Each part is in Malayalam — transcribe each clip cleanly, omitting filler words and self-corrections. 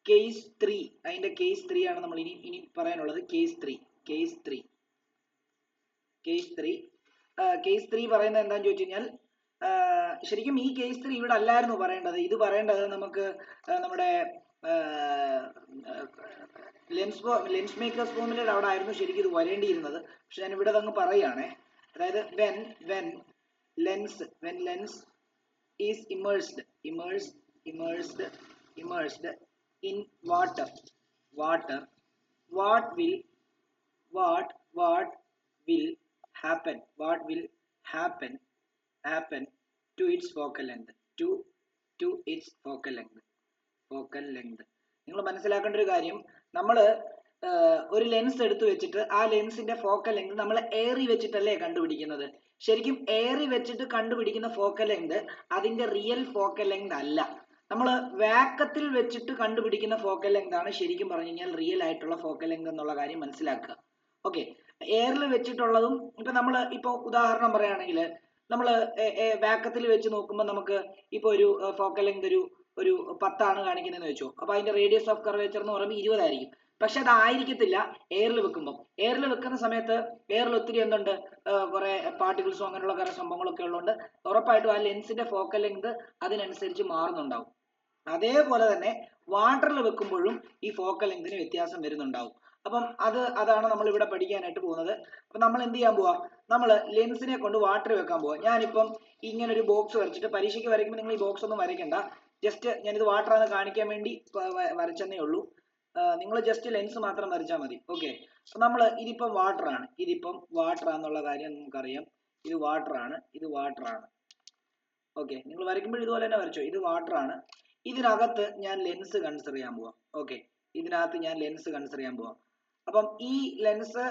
കേസ് 3, അതിന്റെ കേസ് 3 ആണ് നമ്മൾ ഇനി പറയാനുള്ളത്. കേസ് 3 പറയുന്നത് എന്താണെന്ന് ചോദിച്ചു കഴിഞ്ഞാൽ, ശരിക്കും ഈ കേസ് 3 ഇവിടെ അല്ലായിരുന്നു പറയേണ്ടത്. ഇത് പറയേണ്ടത് നമുക്ക് നമ്മുടെ ലെൻസ് മേക്കേഴ്സ് ഫോർമുലയുടെ അവിടെ ആയിരുന്നു ശരിക്കും ഇത് വരേണ്ടിയിരുന്നത്. പക്ഷെ ഞാൻ ഇവിടെ അങ്ങ് പറയുകയാണേ. അതായത് when lens is immersed in water, what will happen to its focal length, നിങ്ങൾ മനസ്സിലാക്കേണ്ട ഒരു കാര്യം, നമ്മൾ ഒരു ലെൻസ് എടുത്തു വെച്ചിട്ട് ആ ലെൻസിന്റെ ഫോക്കൽ ലെങ്ത് നമ്മൾ എയറി വെച്ചിട്ടല്ലേ കണ്ടുപിടിക്കുന്നത്. ശരിക്കും എയറി വെച്ചിട്ട് കണ്ടുപിടിക്കുന്ന ഫോക്കൽ ലെങ്ത് അതിന്റെ റിയൽ ഫോക്കൽ ലെങ്ത് അല്ല. നമ്മൾ വാക്കത്തിൽ വെച്ചിട്ട് കണ്ടുപിടിക്കുന്ന ഫോക്കൽ ലെങ്ത് ആണ് ശരിക്കും പറഞ്ഞു കഴിഞ്ഞാൽ റിയൽ ആയിട്ടുള്ള ഫോക്കൽ ലെങ്ത് എന്നുള്ള കാര്യം മനസ്സിലാക്കുക. ഓക്കെ, എയറിൽ വെച്ചിട്ടുള്ളതും ഇപ്പൊ നമ്മൾ ഇപ്പൊ ഉദാഹരണം പറയുകയാണെങ്കിൽ, നമ്മൾ വാക്കത്തിൽ വെച്ച് നോക്കുമ്പോൾ നമുക്ക് ഇപ്പൊ ഒരു ഫോക്കൽ ലെങ്ത് ഒരു 10 കാണിക്കുന്നതെന്ന് വെച്ചോ. അപ്പൊ അതിന്റെ റേഡിയസ് ഓഫ് കർവേച്ചർ എന്ന് പറയുമ്പോൾ 20 ആയിരിക്കും. പക്ഷെ അതായിരിക്കത്തില്ല എയറിൽ വെക്കുമ്പോൾ. എയറിൽ വെക്കുന്ന സമയത്ത് എയറിൽ ഒത്തിരി എന്തുണ്ട്, കുറെ പാർട്ടിക്കിൾസും അങ്ങനെയുള്ള കുറെ സംഭവങ്ങളൊക്കെ ഉള്ളതുകൊണ്ട് ഉറപ്പായിട്ടും ആ ലെൻസിന്റെ ഫോക്കൽ ലെങ്ത് അതിനനുസരിച്ച് മാറുന്നുണ്ടാവും. അതേപോലെ തന്നെ വാട്ടറിൽ വെക്കുമ്പോഴും ഈ ഫോക്കൽ ലെങ്തിന് വ്യത്യാസം വരുന്നുണ്ടാവും. അപ്പം അതാണ് നമ്മൾ ഇവിടെ പഠിക്കാനായിട്ട് പോകുന്നത്. അപ്പൊ നമ്മൾ എന്ത് ചെയ്യാൻ പോവാ, നമ്മൾ ലെൻസിനെ കൊണ്ട് വാട്ടറിൽ വെക്കാൻ പോവാ. ഞാനിപ്പം ഇങ്ങനെ ഒരു ബോക്സ് വരച്ചിട്ട്, പരീക്ഷയ്ക്ക് വരയ്ക്കുമ്പോൾ നിങ്ങൾ ഈ ബോക്സ് ഒന്നും വരയ്ക്കണ്ട, ജസ്റ്റ് ഞാനിത് വാട്ടറാണ് കാണിക്കാൻ വേണ്ടി വരച്ചെന്നേ ഉള്ളൂ. നിങ്ങൾ ജസ്റ്റ് ലെൻസ് മാത്രം വരച്ചാൽ മതി. ഓക്കെ, അപ്പൊ നമ്മൾ ഇതിപ്പം വാട്ടർ ആണെന്നുള്ള കാര്യം നമുക്കറിയാം. ഇത് വാട്ടർ ആണ്. ഓക്കെ, നിങ്ങൾ വരയ്ക്കുമ്പോൾ ഇതുപോലെ തന്നെ വരച്ചോ. ഇത് വാട്ടർ ആണ്. ഇതിനകത്ത് ഞാൻ ലെൻസ് കൺസിഡർ ചെയ്യാൻ പോവാം. ഓക്കെ, ഇതിനകത്ത് ഞാൻ ലെൻസ് കൺസിഡർ ചെയ്യാൻ പോവാം. അപ്പം ഈ ലെൻസ്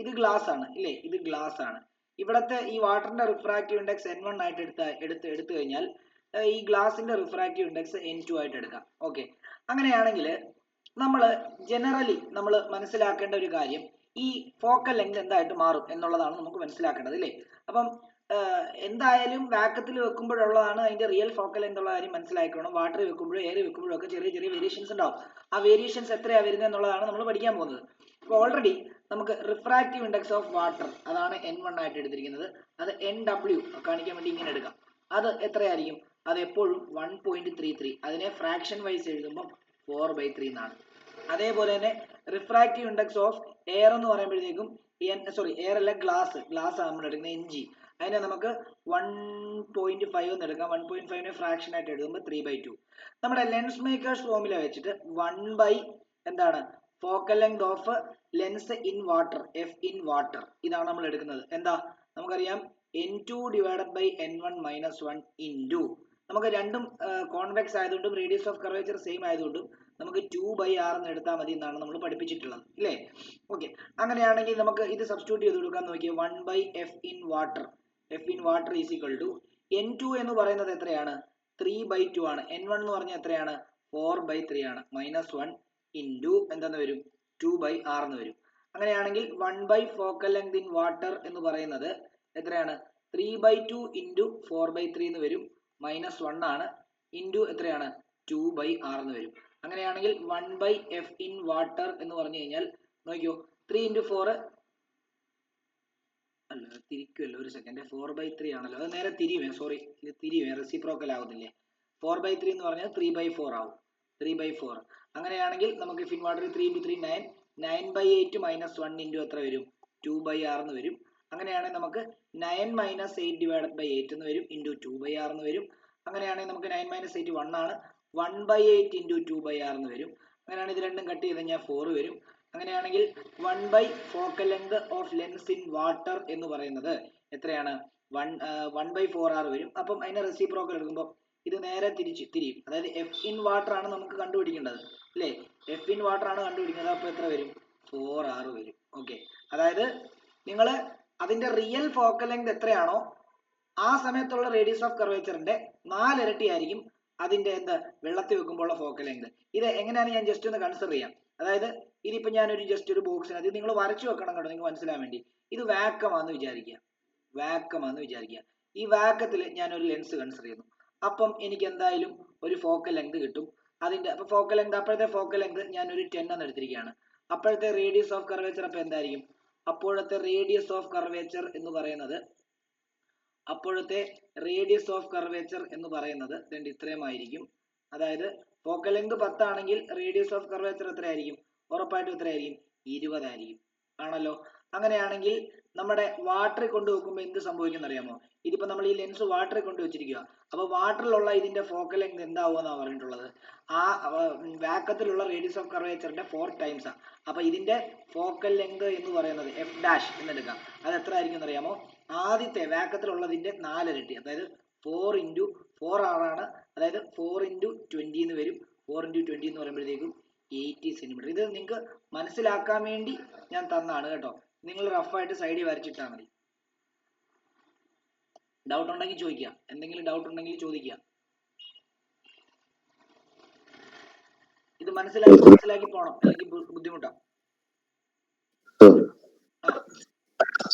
ഇത് ഗ്ലാസ് ആണ് ഇല്ലേ, ഇത് ഗ്ലാസ് ആണ്. ഇവിടത്തെ ഈ വാട്ടറിന്റെ റിഫ്രാക്റ്റീവ് ഇൻഡെക്സ് N1 ആയിട്ട് എടുത്തു കഴിഞ്ഞാൽ ഈ ഗ്ലാസിന്റെ റിഫ്രാക്റ്റീവ് ഇൻഡെക്സ് N2 ആയിട്ട് എടുക്കാം. ഓക്കെ, അങ്ങനെയാണെങ്കിൽ നമ്മൾ ജനറലി നമ്മൾ മനസ്സിലാക്കേണ്ട ഒരു കാര്യം, ഈ ഫോക്കൽ ലെങ്ത് എന്തായിട്ട് മാറും എന്നുള്ളതാണ് നമുക്ക് മനസ്സിലാക്കേണ്ടത് അല്ലേ. അപ്പം എന്തായാലും വാക്കത്തിൽ വെക്കുമ്പോഴുള്ളതാണ് അതിന്റെ റിയൽ ഫോക്കൽ ലെങ്ത് ഉള്ള കാര്യം മനസ്സിലാക്കണം. വാട്ടറിൽ വെക്കുമ്പോഴും എയറിൽ വെക്കുമ്പോഴും ഒക്കെ ചെറിയ ചെറിയ വേരിയേഷൻസ് ഉണ്ടാവും. ആ വേരിയേഷൻസ് എത്രയാണ് വരുന്നത് എന്നുള്ളതാണ് നമ്മൾ പഠിക്കാൻ പോകുന്നത്. അപ്പോൾ ഓൾറെഡി നമുക്ക് റിഫ്രാക്റ്റീവ് ഇൻഡെക്സ് ഓഫ് വാട്ടർ അതാണ് N1 ആയിട്ട് എടുത്തിരിക്കുന്നത്. അത് NW കാണിക്കാൻ വേണ്ടി ഇങ്ങനെ എടുക്കാം. അത് എത്രയായിരിക്കും? അത് എപ്പോഴും 1.33. അതിനെ ഫ്രാക്ഷൻ വൈസ് എഴുതുമ്പോൾ 4/3 എന്നാണ്. അതേപോലെ തന്നെ റിഫ്രാക്റ്റീവ് ഇൻഡെക്സ് ഓഫ് എയർ എന്ന് പറയുമ്പോഴത്തേക്കും എയർ അല്ല, ഗ്ലാസ് ആണ് നമ്മൾ എടുക്കുന്നത്, NG. അതിനെ നമുക്ക് 1.5 എന്ന് എടുക്കാം. 1.5നെ ഫ്രാക്ഷൻ ആയിട്ട് എഴുതുമ്പോൾ 3/2. നമ്മുടെ ലെൻസ് മേക്കേഴ്സ് ഫോർമുല വെച്ചിട്ട് 1 എന്താണ് focal length of lens in water, F in water, ഇതാണ് നമ്മൾ എടുക്കുന്നത്. എന്താ നമുക്കറിയാം, N2 divided by N1 minus 1 into, നമുക്ക് രണ്ടും കോൺവെക്സ് ആയതുകൊണ്ടും റേഡിയസ് ഓഫ് കർവേച്ചർ സെയിം ആയതുകൊണ്ടും നമുക്ക് 2/r എന്ന് എടുത്താൽ മതി എന്നാണ് നമ്മൾ പഠിപ്പിച്ചിട്ടുള്ളത് ഇല്ലേ. ഓക്കെ, അങ്ങനെയാണെങ്കിൽ നമുക്ക് ഇത് സബ്സ്റ്റിറ്റ്യൂട്ട് ചെയ്ത് കൊടുക്കാൻ നോക്കിയാൽ 1/F in water is equal to N2 എന്ന് പറയുന്നത് എത്രയാണ്? 3/2 ആണ്. N1 എന്ന് പറഞ്ഞാൽ എത്രയാണ്? 4/3 ആണ്. മൈനസ് 1 ഇൻറ്റു എന്താന്ന് വരും? 2/r എന്ന് വരും. അങ്ങനെയാണെങ്കിൽ 1 ഫോക്കൽ ലെങ്ത് ഇൻ വാട്ടർ എന്ന് പറയുന്നത് എത്രയാണ്? 3/2 ഇൻറ്റു 4/3 എന്ന് വരും. മൈനസ് 1 ആണ്. ഇൻറ്റു എത്രയാണ്? 2/r എന്ന് വരും. അങ്ങനെയാണെങ്കിൽ 1/F ഇൻ വാട്ടർ എന്ന് പറഞ്ഞു കഴിഞ്ഞാൽ നോക്കിയോ, 3 ഇൻറ്റു 4 അല്ല, തിരിക്കുമല്ലോ, ഒരു സെക്കൻഡ്. 4/3 ആണല്ലോ, അത് നേരെ തിരിവേ, സോറി, ഇത് തിരിവേ, റെസിപ്രോക്കൽ ആവുന്നില്ലേ. 4/3 എന്ന് പറഞ്ഞാൽ 3/4 ആവും. 3/4. അങ്ങനെയാണെങ്കിൽ നമുക്ക് in water 3 into 3 9, 9/8 minus 1 into എത്ര വരും? 2/r എന്ന് വരും. അങ്ങനെയാണെങ്കിൽ നമുക്ക് 9 മൈനസ് 8 ഡിവൈഡഡ് ബൈ 8 എന്ന് വരും, ഇൻറ്റു 2/r എന്ന് വരും. അങ്ങനെയാണെങ്കിൽ നമുക്ക് 9 മൈനസ് 8 1 ആണ്. 1/8 ഇൻറ്റു 2/r എന്ന് വരും. അങ്ങനെയാണെങ്കിൽ ഇത് രണ്ടും കട്ട് ചെയ്ത് കഴിഞ്ഞാൽ 4 വരും. അങ്ങനെയാണെങ്കിൽ 1 focal length of lens in water എന്ന് പറയുന്നത് എത്രയാണ്? 1/4r വരും. അപ്പം അതിനെ റെസിപ്രോക്കൽ എടുക്കുമ്പോൾ ഇത് നേരെ തിരിയും. അതായത് F ഇൻ വാട്ടർ ആണ് നമുക്ക് കണ്ടുപിടിക്കേണ്ടത് അല്ലേ. F ഇൻ വാട്ടർ ആണ് കണ്ടുപിടിക്കുന്നത്. അപ്പോൾ എത്ര വരും? 4r വരും. ഓക്കെ, അതായത് നിങ്ങൾ അതിന്റെ റിയൽ ഫോക്കൽ ലെങ്ത് എത്രയാണോ ആ സമയത്തുള്ള റേഡിയസ് ഓഫ് കർവേച്ചറിന്റെ 4 ഇരട്ടി ആയിരിക്കും അതിന്റെ വെള്ളത്തിൽ വെക്കുമ്പോഴുള്ള ഫോക്കൽ ലെങ്ത്. ഇത് എങ്ങനെയാണ് ഞാൻ ജസ്റ്റ് ഒന്ന് കൺസിഡർ ചെയ്യാം. അതായത് ഇതിപ്പോ ഞാനൊരു ജസ്റ്റ് ഒരു ബോക്സിനകത്ത് നിങ്ങൾ വരച്ചു വെക്കണം കേട്ടോ, നിങ്ങൾക്ക് മനസ്സിലാൻ വേണ്ടി. ഇത് വാക്കമാണെന്ന് വിചാരിക്കുക. ഈ വാക്കത്തിൽ ഞാൻ ഒരു ലെൻസ് കൺസിഡർ ചെയ്യുന്നു. അപ്പം എനിക്ക് എന്തായാലും ഒരു ഫോക്കൽ ലെങ്ത് കിട്ടും. അതിന്റെ അപ്പൊ ഫോക്കൽ ലെങ്ത്, അപ്പോഴത്തെ ഫോക്കൽ ലെങ്ത് ഞാൻ ഒരു 10 എന്ന് എടുത്തിരിക്കുകയാണ്. അപ്പോഴത്തെ റേഡിയസ് ഓഫ് കർവേച്ചർ അപ്പൊ എന്തായിരിക്കും? അപ്പോഴത്തെ റേഡിയസ് ഓഫ് കർവേച്ചർ എന്ന് പറയുന്നത് ഇത്രയുമായിരിക്കും. അതായത് ഫോക്കൽ ലെങ്ത് 10 ആണെങ്കിൽ റേഡിയസ് ഓഫ് കർവേച്ചർ എത്രയായിരിക്കും? ഉറപ്പായിട്ടും എത്രയായിരിക്കും? 20 ആയിരിക്കും. ആണല്ലോ. അങ്ങനെയാണെങ്കിൽ നമ്മുടെ വാട്ടറിൽ കൊണ്ടുവെക്കുമ്പോൾ എന്ത് സംഭവിക്കും അറിയാമോ? ഇതിപ്പോ നമ്മൾ ഈ ലെൻസ് വാട്ടറിൽ കൊണ്ടുവച്ചിരിക്കുക. അപ്പൊ വാട്ടറിലുള്ള ഇതിന്റെ ഫോക്കൽ ലെങ്ത് എന്താവുമെന്നാണ് പറഞ്ഞിട്ടുള്ളത്? ആ വാക്കത്തിലുള്ള റേഡിയസ് ഓഫ് കർവേച്ചറിന്റെ 4 ടൈംസ് ആണ്. അപ്പൊ ഇതിന്റെ ഫോക്കൽ ലെങ്ത് എന്ന് പറയുന്നത് എഫ് ഡാഷ് എന്നെടുക്കാം. അത് എത്ര ആയിരിക്കും അറിയാമോ? ആദ്യത്തെ വാക്കത്തിലുള്ളതിന്റെ 4 ഇരട്ടി, അതായത് 4 × 4 ആണ്. അതായത് 4 × 20 എന്ന് വരും. 4 × 20 എന്ന് പറയുമ്പോഴത്തേക്കും 80 സെന്റിമീറ്റർ. ഇത് നിങ്ങൾക്ക് മനസ്സിലാക്കാൻ വേണ്ടി ഞാൻ തന്നാണ് കേട്ടോ. നിങ്ങൾ റഫായിട്ട് സൈഡിൽ വരച്ചിട്ടാൽ മതി. ഡൗട്ട് ഉണ്ടെങ്കിൽ ചോദിക്കുക. എന്തെങ്കിലും ഡൗട്ട് ഉണ്ടെങ്കിൽ ചോദിക്കുക. ഇത് മനസ്സിലാക്കി പോണം, അല്ലെങ്കിൽ ബുദ്ധിമുട്ടാ.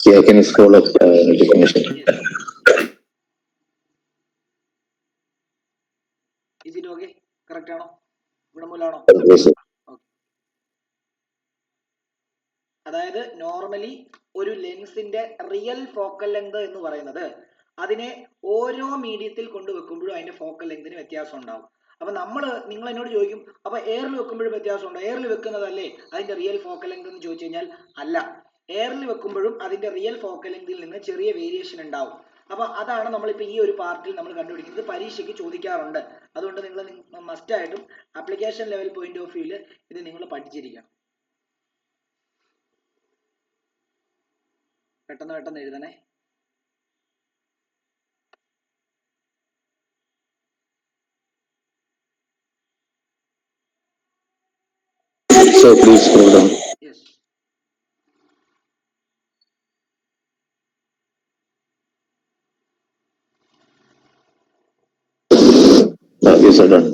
Yeah, I can follow up definition. Is it okay? Correct ആണോ? ഇവിടെ മുതലാണോ? അതായത് നോർമലി ഒരു ലെൻസിന്റെ റിയൽ ഫോക്കൽ ലെങ്ത് എന്ന് പറയുന്നത് അതിനെ ഓരോ മീഡിയത്തിൽ കൊണ്ടുവെക്കുമ്പോഴും അതിന്റെ ഫോക്കൽ ലെങ്തിന് വ്യത്യാസം ഉണ്ടാവും. അപ്പൊ നിങ്ങൾ എന്നോട് ചോദിക്കും, അപ്പൊ എയറിൽ വെക്കുമ്പോഴും വ്യത്യാസമുണ്ടോ? എയറിൽ വെക്കുന്നതല്ലേ അതിന്റെ റിയൽ ഫോക്കൽ ലെങ്ത് എന്ന് ചോദിച്ചു കഴിഞ്ഞാൽ അല്ല. എയറിൽ വെക്കുമ്പോഴും അതിന്റെ റിയൽ ഫോക്കൽ ലെങ്തിൽ നിന്ന് ചെറിയ വേരിയേഷൻ ഉണ്ടാവും. അപ്പൊ അതാണ് നമ്മളിപ്പോ ഈ ഒരു പാർട്ടിൽ നമ്മൾ കണ്ടുപിടിക്കുന്നത്. പരീക്ഷയ്ക്ക് ചോദിക്കാറുണ്ട്. അതുകൊണ്ട് നിങ്ങൾ മസ്റ്റ് ആയിട്ടും ആപ്ലിക്കേഷൻ ലെവൽ പോയിന്റ് ഓഫ് വ്യൂല് ഇത് നിങ്ങൾ പഠിച്ചിരിക്കണം. പെട്ടെന്ന് എഴുതണേ. So please scroll down. Yes. Yes, sir, done.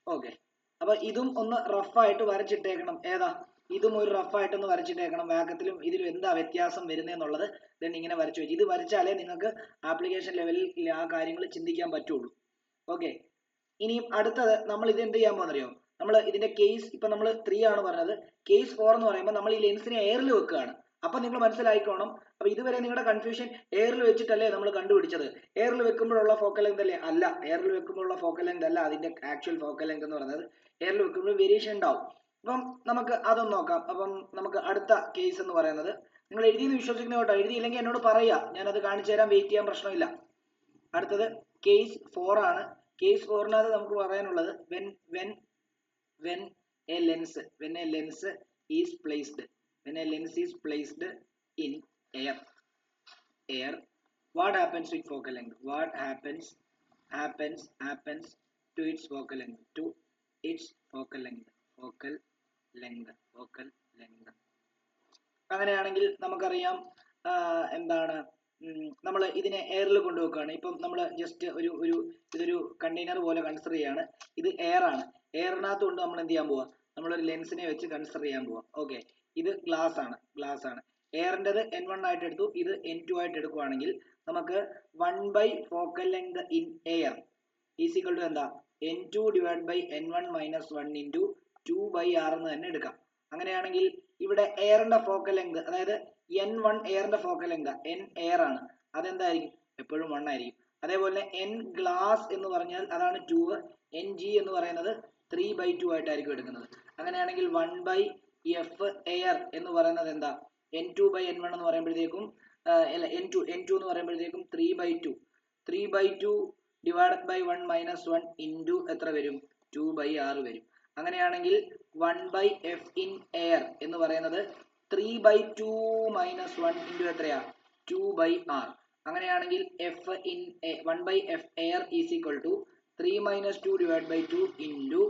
Okay. അപ്പൊ ഇതും ഒന്ന് റഫായിട്ട് വരച്ചിട്ടേക്കണം. ഏതാ? ഇതും ഒരു റഫായിട്ടൊന്ന് വരച്ചിട്ടേക്കണം. വേഗത്തിലും ഇതിലും എന്താ വ്യത്യാസം വരുന്നതെന്നുള്ളത് then ഇങ്ങനെ വരച്ചു വെച്ചു. ഇത് വരച്ചാലേ നിങ്ങൾക്ക് ആപ്ലിക്കേഷൻ ലെവലിൽ ആ കാര്യങ്ങൾ ചിന്തിക്കാൻ പറ്റുള്ളൂ. ഓക്കെ. ഇനിയും അടുത്തത് നമ്മൾ ഇത് എന്ത് ചെയ്യാൻ പോകുന്നറിയോ? നമ്മൾ ഇതിന്റെ കേസ് ഇപ്പൊ നമ്മൾ 3 ആണ് പറഞ്ഞത്. കേസ് 4 എന്ന് പറയുമ്പോൾ നമ്മൾ ഈ ലെൻസിനെ എയറിൽ വെക്കുകയാണ്. അപ്പൊ നിങ്ങൾ മനസ്സിലായിക്കോണം. അപ്പൊ ഇതുവരെ നിങ്ങളുടെ കൺഫ്യൂഷൻ എയറിൽ വെച്ചിട്ടല്ലേ നമ്മൾ കണ്ടുപിടിച്ചത്? എയറിൽ വെക്കുമ്പോഴുള്ള ഫോക്കൽ ലെങ്ത് അല്ലേ? അല്ല. എയറിൽ വെക്കുമ്പോഴുള്ള ഫോക്കൽ ലെങ്ത് അല്ല അതിന്റെ ആക്ച്വൽ ഫോക്കൽ ലെങ്ത് എന്ന് പറയുന്നത്. എയറിൽ വെക്കുമ്പോൾ വേരിയേഷൻ ഉണ്ടാവും. അപ്പം നമുക്ക് അതൊന്ന് നോക്കാം. അപ്പം നമുക്ക് അടുത്ത കേസ് എന്ന് പറയുന്നത്, നിങ്ങൾ എഴുതിയെന്ന് വിശ്വസിക്കുന്ന കേട്ടോ. എഴുതിയില്ലെങ്കിൽ എന്നോട് പറയാ, ഞാനത് കാണിച്ചു തരാൻ. വെയിറ്റ് ചെയ്യാൻ പ്രശ്നമില്ല. അടുത്തത് കേസ് 4 ആണ്. കേസ് 4-നകത്ത് നമുക്ക് പറയാനുള്ളത് when a lens is placed in air, what happens with focal length? What happens to its focal length? അങ്ങനെയാണെങ്കിൽ നമുക്കറിയാം എന്താണ്, നമ്മൾ ഇതിനെ എയറിൽ കൊണ്ടുവെക്കുകയാണ്. ഇപ്പം നമ്മൾ ജസ്റ്റ് ഇതൊരു കണ്ടെയ്നർ പോലെ കൺസിഡർ ചെയ്യാണ്. ഇത് എയർ ആണ്. എയറിനകത്ത് കൊണ്ട് നമ്മൾ എന്ത് ചെയ്യാൻ പോവാ? നമ്മളൊരു ലെൻസിനെ വെച്ച് കൺസിഡർ ചെയ്യാൻ പോവാം. ഓക്കെ. ഇത് ഗ്ലാസ് ആണ്. എയറിൻ്റെത് N1 ആയിട്ട് എടുത്തു. ഇത് N2 ആയിട്ട് എടുക്കുവാണെങ്കിൽ നമുക്ക് 1 focal length in air is equal to എന്താ? N2 / N1 - 1 × 2/r എന്ന് തന്നെ എടുക്കാം. അങ്ങനെയാണെങ്കിൽ ഇവിടെ എയറിന്റെ ഫോക്കൽ ലെങ്ത്, അതായത് N1 എയറിന്റെ ഫോക്കൽ ലെങ്ത്, N എയർ ആണ്, അതെന്തായിരിക്കും? എപ്പോഴും 1 ആയിരിക്കും. അതേപോലെ N ഗ്ലാസ് എന്ന് പറഞ്ഞാൽ അതാണ് 2. Ng എന്ന് പറയുന്നത് 3/2 ആയിട്ടായിരിക്കും എടുക്കുന്നത്. അങ്ങനെയാണെങ്കിൽ 1/f എയർ എന്ന് പറയുന്നത് എന്താ? N2 / N1 എന്ന് പറയുമ്പോഴത്തേക്കും N2 എന്ന് പറയുമ്പോഴത്തേക്കും 3/2 / 1 - 1 ഇൻറ്റു എത്ര വരും? 2/r വരും. അങ്ങനെയാണെങ്കിൽ 1/f in air എന്ന് പറയുന്നത് 3/2 - 1 ഇൻറ്റു എത്രയാ? 2/r. അങ്ങനെയാണെങ്കിൽ 1/f air is equal to 3 - 2 / 2 into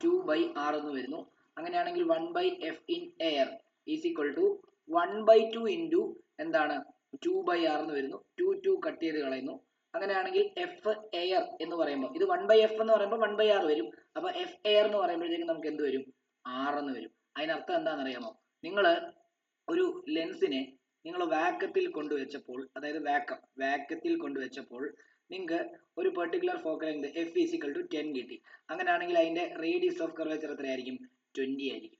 2/r എന്ന് വരുന്നു. അങ്ങനെയാണെങ്കിൽ 1/f in air is equal to 1/2 into എന്താണ്? 2/r എന്ന് വരുന്നു. 2 കട്ട് ചെയ്ത് കളയുന്നു. അങ്ങനെയാണെങ്കിൽ എഫ് എയർ എന്ന് പറയുമ്പോൾ ഇത് 1/f എന്ന് പറയുമ്പോൾ 1/r വരും. അപ്പൊ എഫ് എയർ എന്ന് പറയുമ്പോഴത്തേക്കും നമുക്ക് എന്ത് വരും? R എന്ന് വരും. അതിനർത്ഥം എന്താണെന്ന് അറിയാമോ? നിങ്ങൾ ഒരു ലെൻസിനെ നിങ്ങൾ വാക്കത്തിൽ കൊണ്ടുവച്ചപ്പോൾ, അതായത് വാക്കത്തിൽ കൊണ്ടുവച്ചപ്പോൾ നിങ്ങൾക്ക് ഒരു particular focal length F is equal to 10 കിട്ടി. അങ്ങനെയാണെങ്കിൽ അതിന്റെ റേഡിയസ് ഓഫ് കർവേച്ചർ എത്രയായിരിക്കും? 20 ആയിരിക്കും.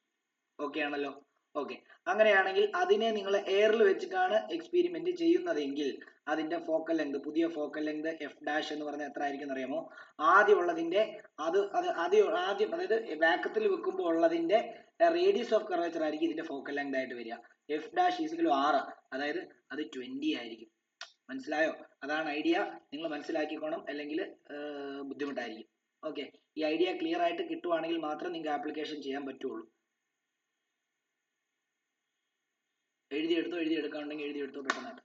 ഓക്കെ ആണല്ലോ? ഓക്കെ. അങ്ങനെയാണെങ്കിൽ അതിനെ നിങ്ങൾ എയറിൽ വെച്ചിട്ടാണ് എക്സ്പെരിമെന്റ് ചെയ്യുന്നതെങ്കിൽ അതിന്റെ ഫോക്കൽ ലെങ്ത്, പുതിയ ഫോക്കൽ ലെങ്ത് എഫ് ഡാഷ് എന്ന് പറഞ്ഞാൽ എത്ര ആയിരിക്കും അറിയാമോ? ആദ്യം ഉള്ളതിന്റെ ആദ്യം അതായത് വാക്കത്തിൽ വെക്കുമ്പോൾ ഉള്ളതിന്റെ റേഡിയസ് ഓഫ് കർവേച്ചർ ആയിരിക്കും ഇതിന്റെ ഫോക്കൽ ലെങ്ത് ആയിട്ട് വരിക. F dash is equal to 6, അതായത് അത് 20 ആയിരിക്കും. മനസ്സിലായോ? അതാണ് ഐഡിയ. നിങ്ങൾ മനസ്സിലാക്കിക്കോണം, അല്ലെങ്കിൽ ബുദ്ധിമുട്ടായിരിക്കും. ഓക്കെ. ഈ ഐഡിയ ക്ലിയർ ആയിട്ട് കിട്ടുവാണെങ്കിൽ മാത്രം നിങ്ങൾക്ക് ആപ്ലിക്കേഷൻ ചെയ്യാൻ പറ്റുള്ളൂ. എഴുതിയെടുക്കാനുണ്ടെങ്കിൽ എഴുതിയെടുത്തോ പെട്ടെന്നായിട്ട്.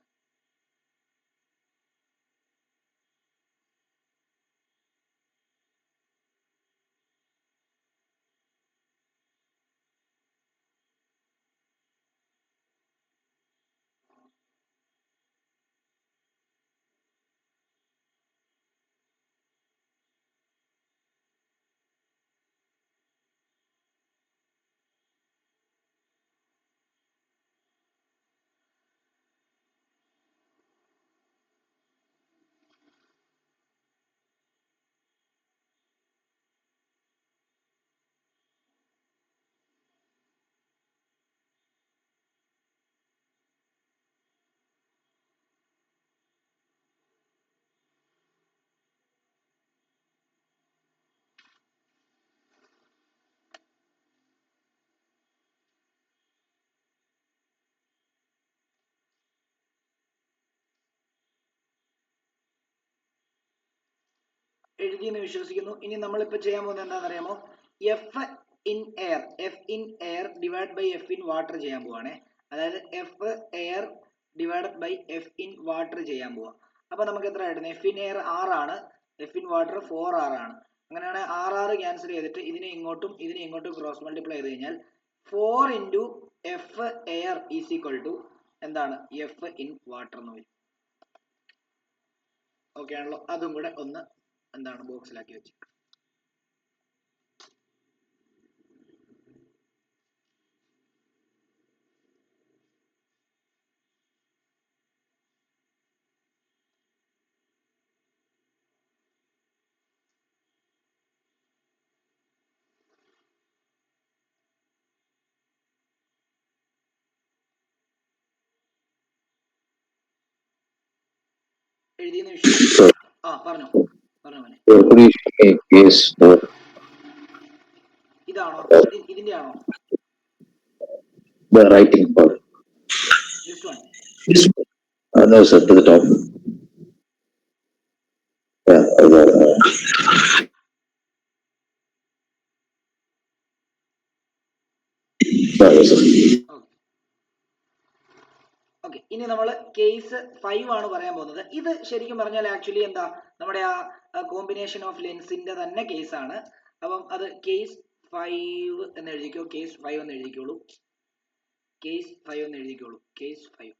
എഴുതിയെന്ന് വിശ്വസിക്കുന്നു. ഇനി നമ്മളിപ്പോൾ ചെയ്യാൻ പോകുന്നത് എന്താണെന്ന് അറിയാമോ? F in air divide by F in water ചെയ്യാൻ പോവാണേ. അതായത് F air divide by F in water ചെയ്യാൻ പോവാ. അപ്പൊ നമുക്ക് എത്ര ആയിരുന്നു? എഫ് ഇൻ എയർ 6 ആണ്, എഫ് ഇൻ വാട്ടർ 4R ആണ്. അങ്ങനെയാണെങ്കിൽ 6 ക്യാൻസൽ ചെയ്തിട്ട് ഇതിനെ ഇങ്ങോട്ടും ക്രോസ് മൾട്ടിപ്ലൈ ചെയ്ത് കഴിഞ്ഞാൽ 4 into F air is equal to എന്താണ്? എഫ് ഇൻ വാട്ടർ എന്ന് വരും. ഓക്കെ ആണല്ലോ? അതും കൂടെ ഒന്ന് എന്താണ് ബോക്സിലാക്കി വെച്ച്. എഴുതിയെന്ന് വിശ്വസിക്കുന്നു. പറഞ്ഞോ മോനെ. ഇതാണോ? ഇതിന്റെ ആണോ? The writing part. This one. No, sir, to the top. Yeah. Okay. ഇനി നമ്മൾ കേസ് 5 ആണ് പറയാൻ പോകുന്നത്. ഇത് ശരിക്കും പറഞ്ഞാൽ ആക്ച്വലി എന്താ, നമ്മുടെ ആ കോമ്പിനേഷൻ ഓഫ് ലെൻസിന്റെ തന്നെ കേസാണ്. അപ്പം അത് കേസ് 5 എന്ന് എഴുതിക്കോ. കേസ് 5 എന്ന് എഴുതിക്കോളൂ. കേസ് 5 എന്ന് എഴുതിക്കോളൂ. കേസ് 5.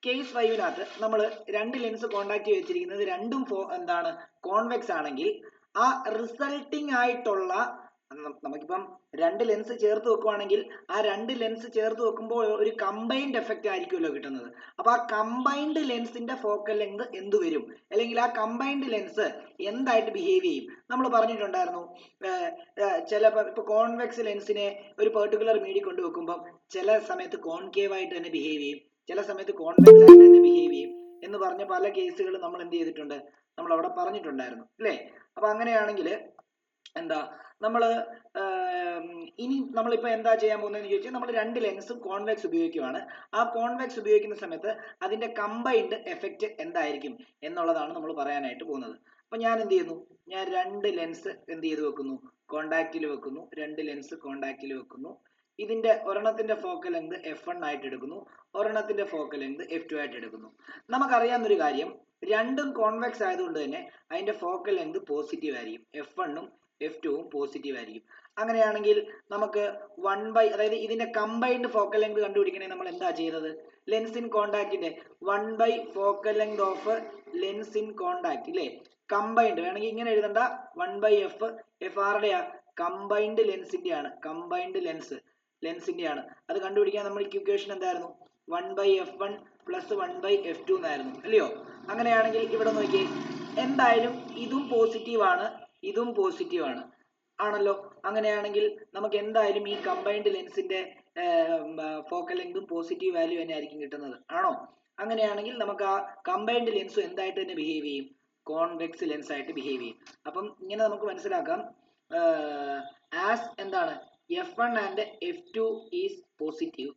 കേസ് 5നകത്ത് നമ്മൾ രണ്ട് ലെൻസ് കോണ്ടാക്ട് വെച്ചിരിക്കുന്നത് രണ്ടും എന്താണ്? കോൺവെക്സ് ആണെങ്കിൽ ആ റിസൾട്ടിങ് ആയിട്ടുള്ള നമുക്കിപ്പം രണ്ട് ലെൻസ് ചേർത്ത് വെക്കുവാണെങ്കിൽ ആ രണ്ട് ലെൻസ് ചേർത്ത് വെക്കുമ്പോൾ ഒരു കമ്പൈൻഡ് എഫക്റ്റ് ആയിരിക്കുമല്ലോ കിട്ടുന്നത്. അപ്പൊ ആ കമ്പൈൻഡ് ലെൻസിന്റെ ഫോക്കൽ ലെങ്ത് എന്ത് വരും, അല്ലെങ്കിൽ ആ കമ്പൈൻഡ് ലെൻസ് എന്തായിട്ട് ബിഹേവ് ചെയ്യും? നമ്മൾ പറഞ്ഞിട്ടുണ്ടായിരുന്നു, ഇപ്പൊ കോൺവെക്സ് ലെൻസിനെ ഒരു പെർട്ടിക്കുലർ മീഡിയ കൊണ്ട് വെക്കുമ്പോൾ ചില സമയത്ത് കോൺകേവ് ആയിട്ട് തന്നെ ബിഹേവ് ചെയ്യും, ചില സമയത്ത് കോൺവെക്സ് ആയിട്ട് തന്നെ ബിഹേവ് ചെയ്യും എന്ന് പറഞ്ഞ പല കേസുകൾ നമ്മൾ എന്ത് ചെയ്തിട്ടുണ്ട്? നമ്മൾ അവിടെ പറഞ്ഞിട്ടുണ്ടായിരുന്നു അല്ലേ? അപ്പൊ അങ്ങനെയാണെങ്കിൽ എന്താ നമ്മള് ഇനി നമ്മളിപ്പോ എന്താ ചെയ്യാൻ പോകുന്നതെന്ന് ചോദിച്ചാൽ, നമ്മൾ രണ്ട് ലെൻസും കോൺവെക്സ് ഉപയോഗിക്കുവാണ്. ആ കോൺവെക്സ് ഉപയോഗിക്കുന്ന സമയത്ത് അതിന്റെ കമ്പൈൻഡ് എഫക്റ്റ് എന്തായിരിക്കും എന്നുള്ളതാണ് നമ്മൾ പറയാനായിട്ട് പോകുന്നത്. അപ്പൊ ഞാൻ എന്ത് ചെയ്യുന്നു? ഞാൻ രണ്ട് ലെൻസ് എന്ത് ചെയ്ത് വെക്കുന്നു? കോണ്ടാക്റ്റിൽ വെക്കുന്നു. രണ്ട് ലെൻസ് കോണ്ടാക്റ്റിൽ വെക്കുന്നു. ഇതിന്റെ ഒരെണ്ണത്തിന്റെ ഫോക്കൽ ലെങ്ത് f1 ആയിട്ട് എടുക്കുന്നു, ഒരെണ്ണത്തിന്റെ ഫോക്കൽ ലെങ്ത് f2 ആയിട്ട് എടുക്കുന്നു. നമുക്കറിയാവുന്നൊരു കാര്യം, രണ്ടും കോൺവെക്സ് ആയതുകൊണ്ട് തന്നെ അതിന്റെ ഫോക്കൽ ലെങ്ത് പോസിറ്റീവ് ആയിരിക്കും. f1ഉം f2ഉം പോസിറ്റീവ് ആയിരിക്കും. അങ്ങനെയാണെങ്കിൽ നമുക്ക് 1 അതായത് ഇതിന്റെ കമ്പൈൻഡ് ഫോക്കൽ ലെങ്ത് കണ്ടുപിടിക്കണമെങ്കിൽ നമ്മൾ എന്താ ചെയ്തത്? ലെൻസ് ഇൻ കോണ്ടാക്റ്റിന്റെ 1 focal length of lens in contact ഇല്ലേ? കമ്പൈൻഡ് വേണമെങ്കിൽ ഇങ്ങനെ എഴുതണ്ട, 1/f. എഫ് ആരുടെയാ? കമ്പൈൻഡ് ലെൻസിന്റെ ആണ്. കമ്പൈൻഡ് ലെൻസിന്റെ ആണ്. അത് കണ്ടുപിടിക്കാൻ നമ്മൾ ഇക്വേഷൻ എന്തായിരുന്നു? 1/f1 പ്ലസ് 1/f2 എന്നായിരുന്നു അല്ലയോ? അങ്ങനെയാണെങ്കിൽ ഇവിടെ നോക്കിയേ, എന്തായാലും ഇതും പോസിറ്റീവ് ആണ്, ഇതും പോസിറ്റീവ് ആണ് ആണല്ലോ. അങ്ങനെയാണെങ്കിൽ നമുക്ക് എന്തായാലും ഈ കമ്പൈൻഡ് ലെൻസിന്റെ ഫോക്കൽ ലെങ്തും പോസിറ്റീവ് വാല്യൂ തന്നെ ആയിരിക്കും കിട്ടുന്നത് ആണോ? അങ്ങനെയാണെങ്കിൽ നമുക്ക് ആ കമ്പൈൻഡ് ലെൻസും എന്തായിട്ട് തന്നെ ബിഹേവ് ചെയ്യും? കോൺവെക്സ് ലെൻസ് ആയിട്ട് ബിഹേവ് ചെയ്യും. അപ്പം ഇങ്ങനെ നമുക്ക് മനസ്സിലാക്കാം, ആസ് എന്താണ് f1 and f2 is positive,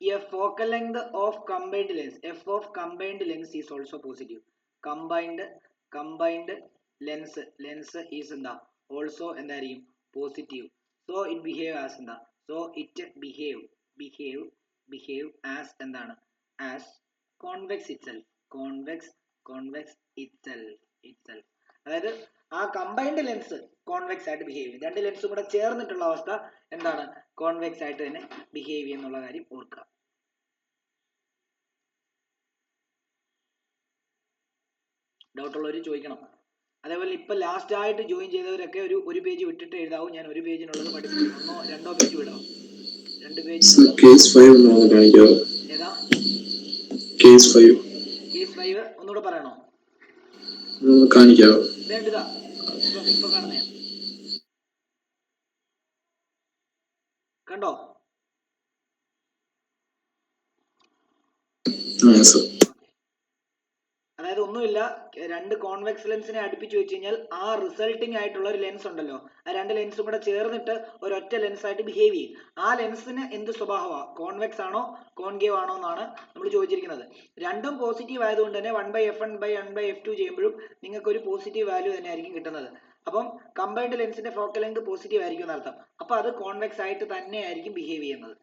a focal length of combined lens, f of combined lens is also positive. combined lens is എന്താ also എന്തായിരിക്കും? Positive. so it behave as എന്താ? so it behave as എന്താണ്? as convex itself. convex itself. അതായത് ആ കമ്പൈൻഡ് ലെൻസ് കോൺവെക്സ് ആയിട്ട് ബിഹേവ് ചെയ്യും. രണ്ട് ലെൻസും കൂടെ ചേർന്നിട്ടുള്ള അവസ്ഥ എന്താണ്? കോൺവെക്സ് ആയിട്ട് തന്നെ ബിഹേവ് ചെയ്യുന്നുള്ള കാര്യം ഓർക്കുക. ഡൗട്ട് ഉള്ളവർ ചോദിക്കണം. അതേപോലെ ഇപ്പൊ ലാസ്റ്റ് ആയിട്ട് ജോയിൻ ചെയ്തവരൊക്കെ ഒരു പേജ് വിട്ടിട്ട് എഴുതാവൂ. ഞാൻ ഒരു പേജിനുള്ളത് പഠിപ്പിക്കും. 1-2 പേജ് വിടാം. 2 പേജ്. ഏതാ കേസ് 5? ഒന്നുകൂടെ പറയണോ? വേണ്ടതാ ഇപ്പൊ കാണുന്നേ കണ്ടോ? അതായത് ഒന്നുമില്ല, രണ്ട് കോൺവെക്സ് ലെൻസിനെ അടുപ്പിച്ച് വെച്ച് കഴിഞ്ഞാൽ ആ റിസൾട്ടിങ് ആയിട്ടുള്ള ഒരു ലെൻസ് ഉണ്ടല്ലോ, ആ രണ്ട് ലെൻസും കൂടെ ചേർന്നിട്ട് ഒരൊറ്റ ലെൻസ് ആയിട്ട് ബിഹേവ് ചെയ്യും. ആ ലെൻസിന് എന്ത് സ്വഭാവമാണ്? കോൺവെക്സ് ആണോ കോൺകേവ് ആണോ എന്നാണ് നമ്മൾ ചോദിച്ചിരിക്കുന്നത്. രണ്ടും പോസിറ്റീവ് ആയതുകൊണ്ട് തന്നെ 1/f1/1/f2 ചെയ്യുമ്പോഴും നിങ്ങൾക്ക് ഒരു പോസിറ്റീവ് വാല്യൂ തന്നെ ആയിരിക്കും കിട്ടുന്നത്. അപ്പം കമ്പൈൻഡ് ലെൻസിന്റെ ഫോക്കൽ ലെങ്ത് പോസിറ്റീവ് ആയിരിക്കും എന്നർത്ഥം. അപ്പൊ അത് കോൺവെക്സ് ആയിട്ട് തന്നെ ആയിരിക്കും ബിഹേവ് ചെയ്യുന്നത്.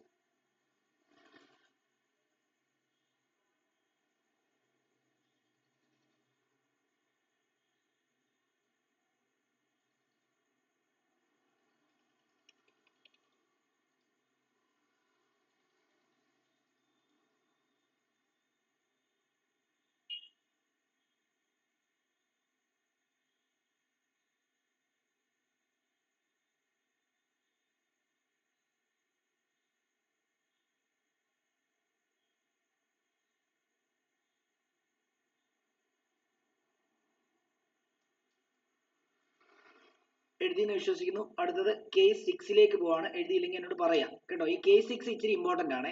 എഴുതിയെന്ന് വിശ്വസിക്കുന്നു. അടുത്തത് കേസ് 6ലേക്ക് പോവാണ്. എഴുതിയില്ലെങ്കിൽ എന്നോട് പറയാം കേട്ടോ. ഈ കേസ് 6 ഇച്ചിരി ഇമ്പോർട്ടന്റ് ആണ്.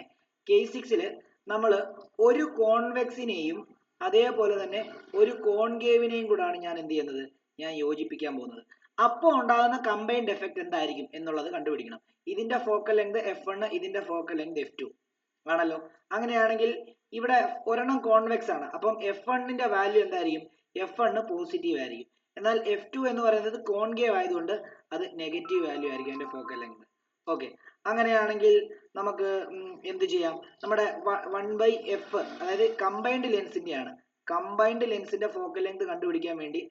കേസ് 6 നമ്മൾ ഒരു കോൺവെക്സിനെയും അതേപോലെ തന്നെ ഒരു കോൺകേവിനെയും കൂടാണ് ഞാൻ എന്ത് ചെയ്യുന്നത്? ഞാൻ യോജിപ്പിക്കാൻ പോകുന്നത്. അപ്പോൾ ഉണ്ടാകുന്ന കമ്പൈൻഡ് എഫക്ട് എന്തായിരിക്കും എന്നുള്ളത് കണ്ടുപിടിക്കണം. ഇതിന്റെ ഫോക്കൽ ലെങ്ത് f1, ഇതിന്റെ ഫോക്കൽ ലെങ്ത് f2 ആണല്ലോ. അങ്ങനെയാണെങ്കിൽ ഇവിടെ ഒരെണ്ണം കോൺവെക്സ് ആണ്. അപ്പം f1ന്റെ വാല്യൂ എന്തായിരിക്കും? f1 പോസിറ്റീവ് ആയിരിക്കും. എന്നാൽ f2 എന്ന് പറയുന്നത് കോൺകേവ് ആയതുകൊണ്ട് അത് നെഗറ്റീവ് വാല്യൂ ആയിരിക്കും അതിന്റെ ഫോക്കൽ ലെങ്ത്. ഓക്കെ, അങ്ങനെയാണെങ്കിൽ നമുക്ക് എന്ത് ചെയ്യാം? നമ്മുടെ 1/f അതായത് കമ്പൈൻഡ് ലെൻസിന്റെ ആണ്. കമ്പൈൻഡ് ലെൻസിന്റെ ഫോക്കൽ ലെങ്ത് കണ്ടുപിടിക്കാൻ വേണ്ടി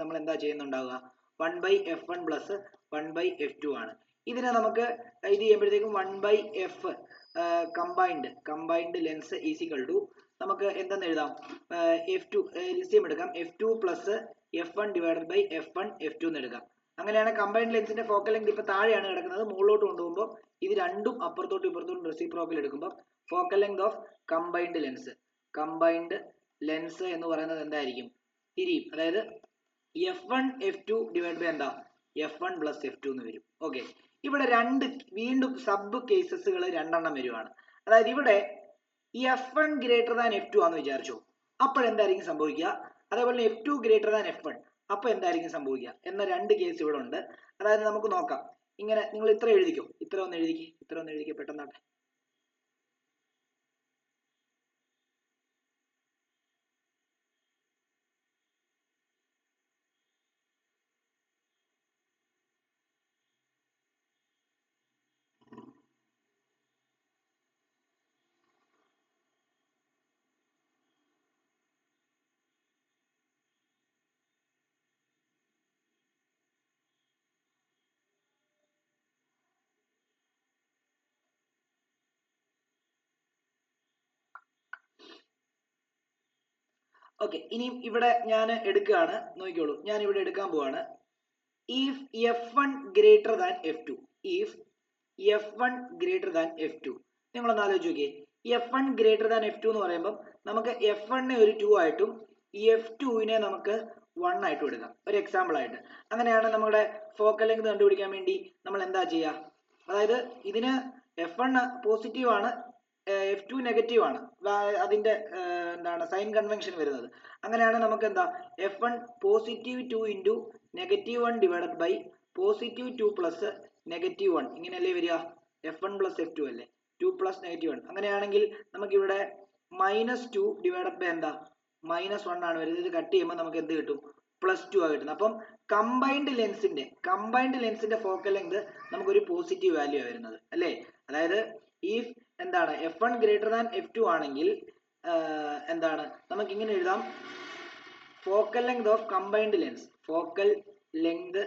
നമ്മൾ എന്താ ചെയ്യുന്നുണ്ടാവുക? 1/f1 പ്ലസ് 1/f2 ആണ്. ഇതിനെ നമുക്ക് ഇത് ചെയ്യുമ്പോഴത്തേക്കും 1/f combined lens is equal to നമുക്ക് എന്തെന്ന് എഴുതാം? f2 LCM എടുക്കാം. f2 plus f1 divided by f1 f2 എന്ന് എടുക്കാം. അങ്ങനെയാണ് കമ്പൈൻഡ് ലെൻസിന്റെ ഫോക്കൽ ലെങ്ത് ഇപ്പൊ താഴെയാണ് കിടക്കുന്നത്. മുകളിലോട്ട് കൊണ്ടുപോകുമ്പോൾ ഇത് രണ്ടും അപ്പുറത്തോട്ടും ഇപ്പുറത്തോട്ടും റെസിപ്രോക്കൽ എടുക്കുമ്പോൾ focal length of combined lens എന്ന് പറയുന്നത് എന്തായിരിക്കും? തിരിയും. അതായത് f1 f2 ഡിവൈഡ് ബൈ എന്താ? f1 പ്ലസ് f2 എന്ന് വരും. ഓക്കെ, ഇവിടെ വീണ്ടും സബ് കേസസുകൾ രണ്ടെണ്ണം വരുവാണ്. അതായത് ഇവിടെ f1 ഗ്രേറ്റർ ദാൻ f2 ആണെന്ന് വിചാരിച്ചോ, അപ്പോഴെന്തായിരിക്കും സംഭവിക്കുക? അതേപോലെ f2 ഗ്രേറ്റർ ദാൻ f1 അപ്പൊ എന്തായിരിക്കും സംഭവിക്കുക എന്ന രണ്ട് കേസ് ഇവിടെ ഉണ്ട്. അതായത് നമുക്ക് നോക്കാം. ഇങ്ങനെ നിങ്ങൾ ഇത്ര എഴുതിക്കോ, ഇത്ര ഒന്ന് എഴുതിക്കോ പെട്ടെന്നാട്ടെ. ഓക്കെ, ഇനി ഇവിടെ ഞാൻ എടുക്കുകയാണ്, നോക്കിക്കോളൂ. ഞാൻ ഇവിടെ എടുക്കാൻ പോവാണ്. if f1 greater than f2, if F1 greater than F2. നിങ്ങളൊന്ന് ആലോചിച്ച് നോക്കിയേ, F1 ഗ്രേറ്റർ ദാൻ F2 എന്ന് പറയുമ്പോൾ നമുക്ക് F1നെ ഒരു 2 ആയിട്ടും F2നെ നമുക്ക് 1 ആയിട്ടും എടുക്കാം, ഒരു എക്സാമ്പിൾ ആയിട്ട്. അങ്ങനെയാണ് നമ്മുടെ ഫോക്കൽ ലെങ്ത് കണ്ടുപിടിക്കാൻ വേണ്ടി നമ്മൾ എന്താ ചെയ്യുക? അതായത് ഇതിന് F1 പോസിറ്റീവ് ആണ്, F2 നെഗറ്റീവ് ആണ്, അതിന്റെ എന്താണ് സൈൻ കൺവെൻഷൻ വരുന്നത്. അങ്ങനെയാണ് നമുക്ക് എന്താ F1 positive 2 into negative 1 divided by positive 2 plus negative 1, ഇങ്ങനെയല്ലേ വരിക? F1 പ്ലസ് F2 അല്ലേ, 2 പ്ലസ് നെഗറ്റീവ് 1. അങ്ങനെയാണെങ്കിൽ നമുക്കിവിടെ -2 ഡിവൈഡഡ് ബൈ എന്താ -1 ആണ് വരുന്നത്. ഇത് കട്ട് ചെയ്യുമ്പോൾ നമുക്ക് എന്ത് കിട്ടും? +2 ആ കിട്ടുന്നത്. അപ്പം കമ്പൈൻഡ് ലെൻസിന്റെ ഫോക്കൽ ലെങ്ത് നമുക്കൊരു പോസിറ്റീവ് വാല്യൂ ആ വരുന്നത് അല്ലേ? അതായത് ഈ എന്താണ് F1 ഗ്രേറ്റർ ദാൻ F2 ആണെങ്കിൽ എന്താണ് നമുക്ക് ഇങ്ങനെ എഴുതാം, focal length of combined lens, focal length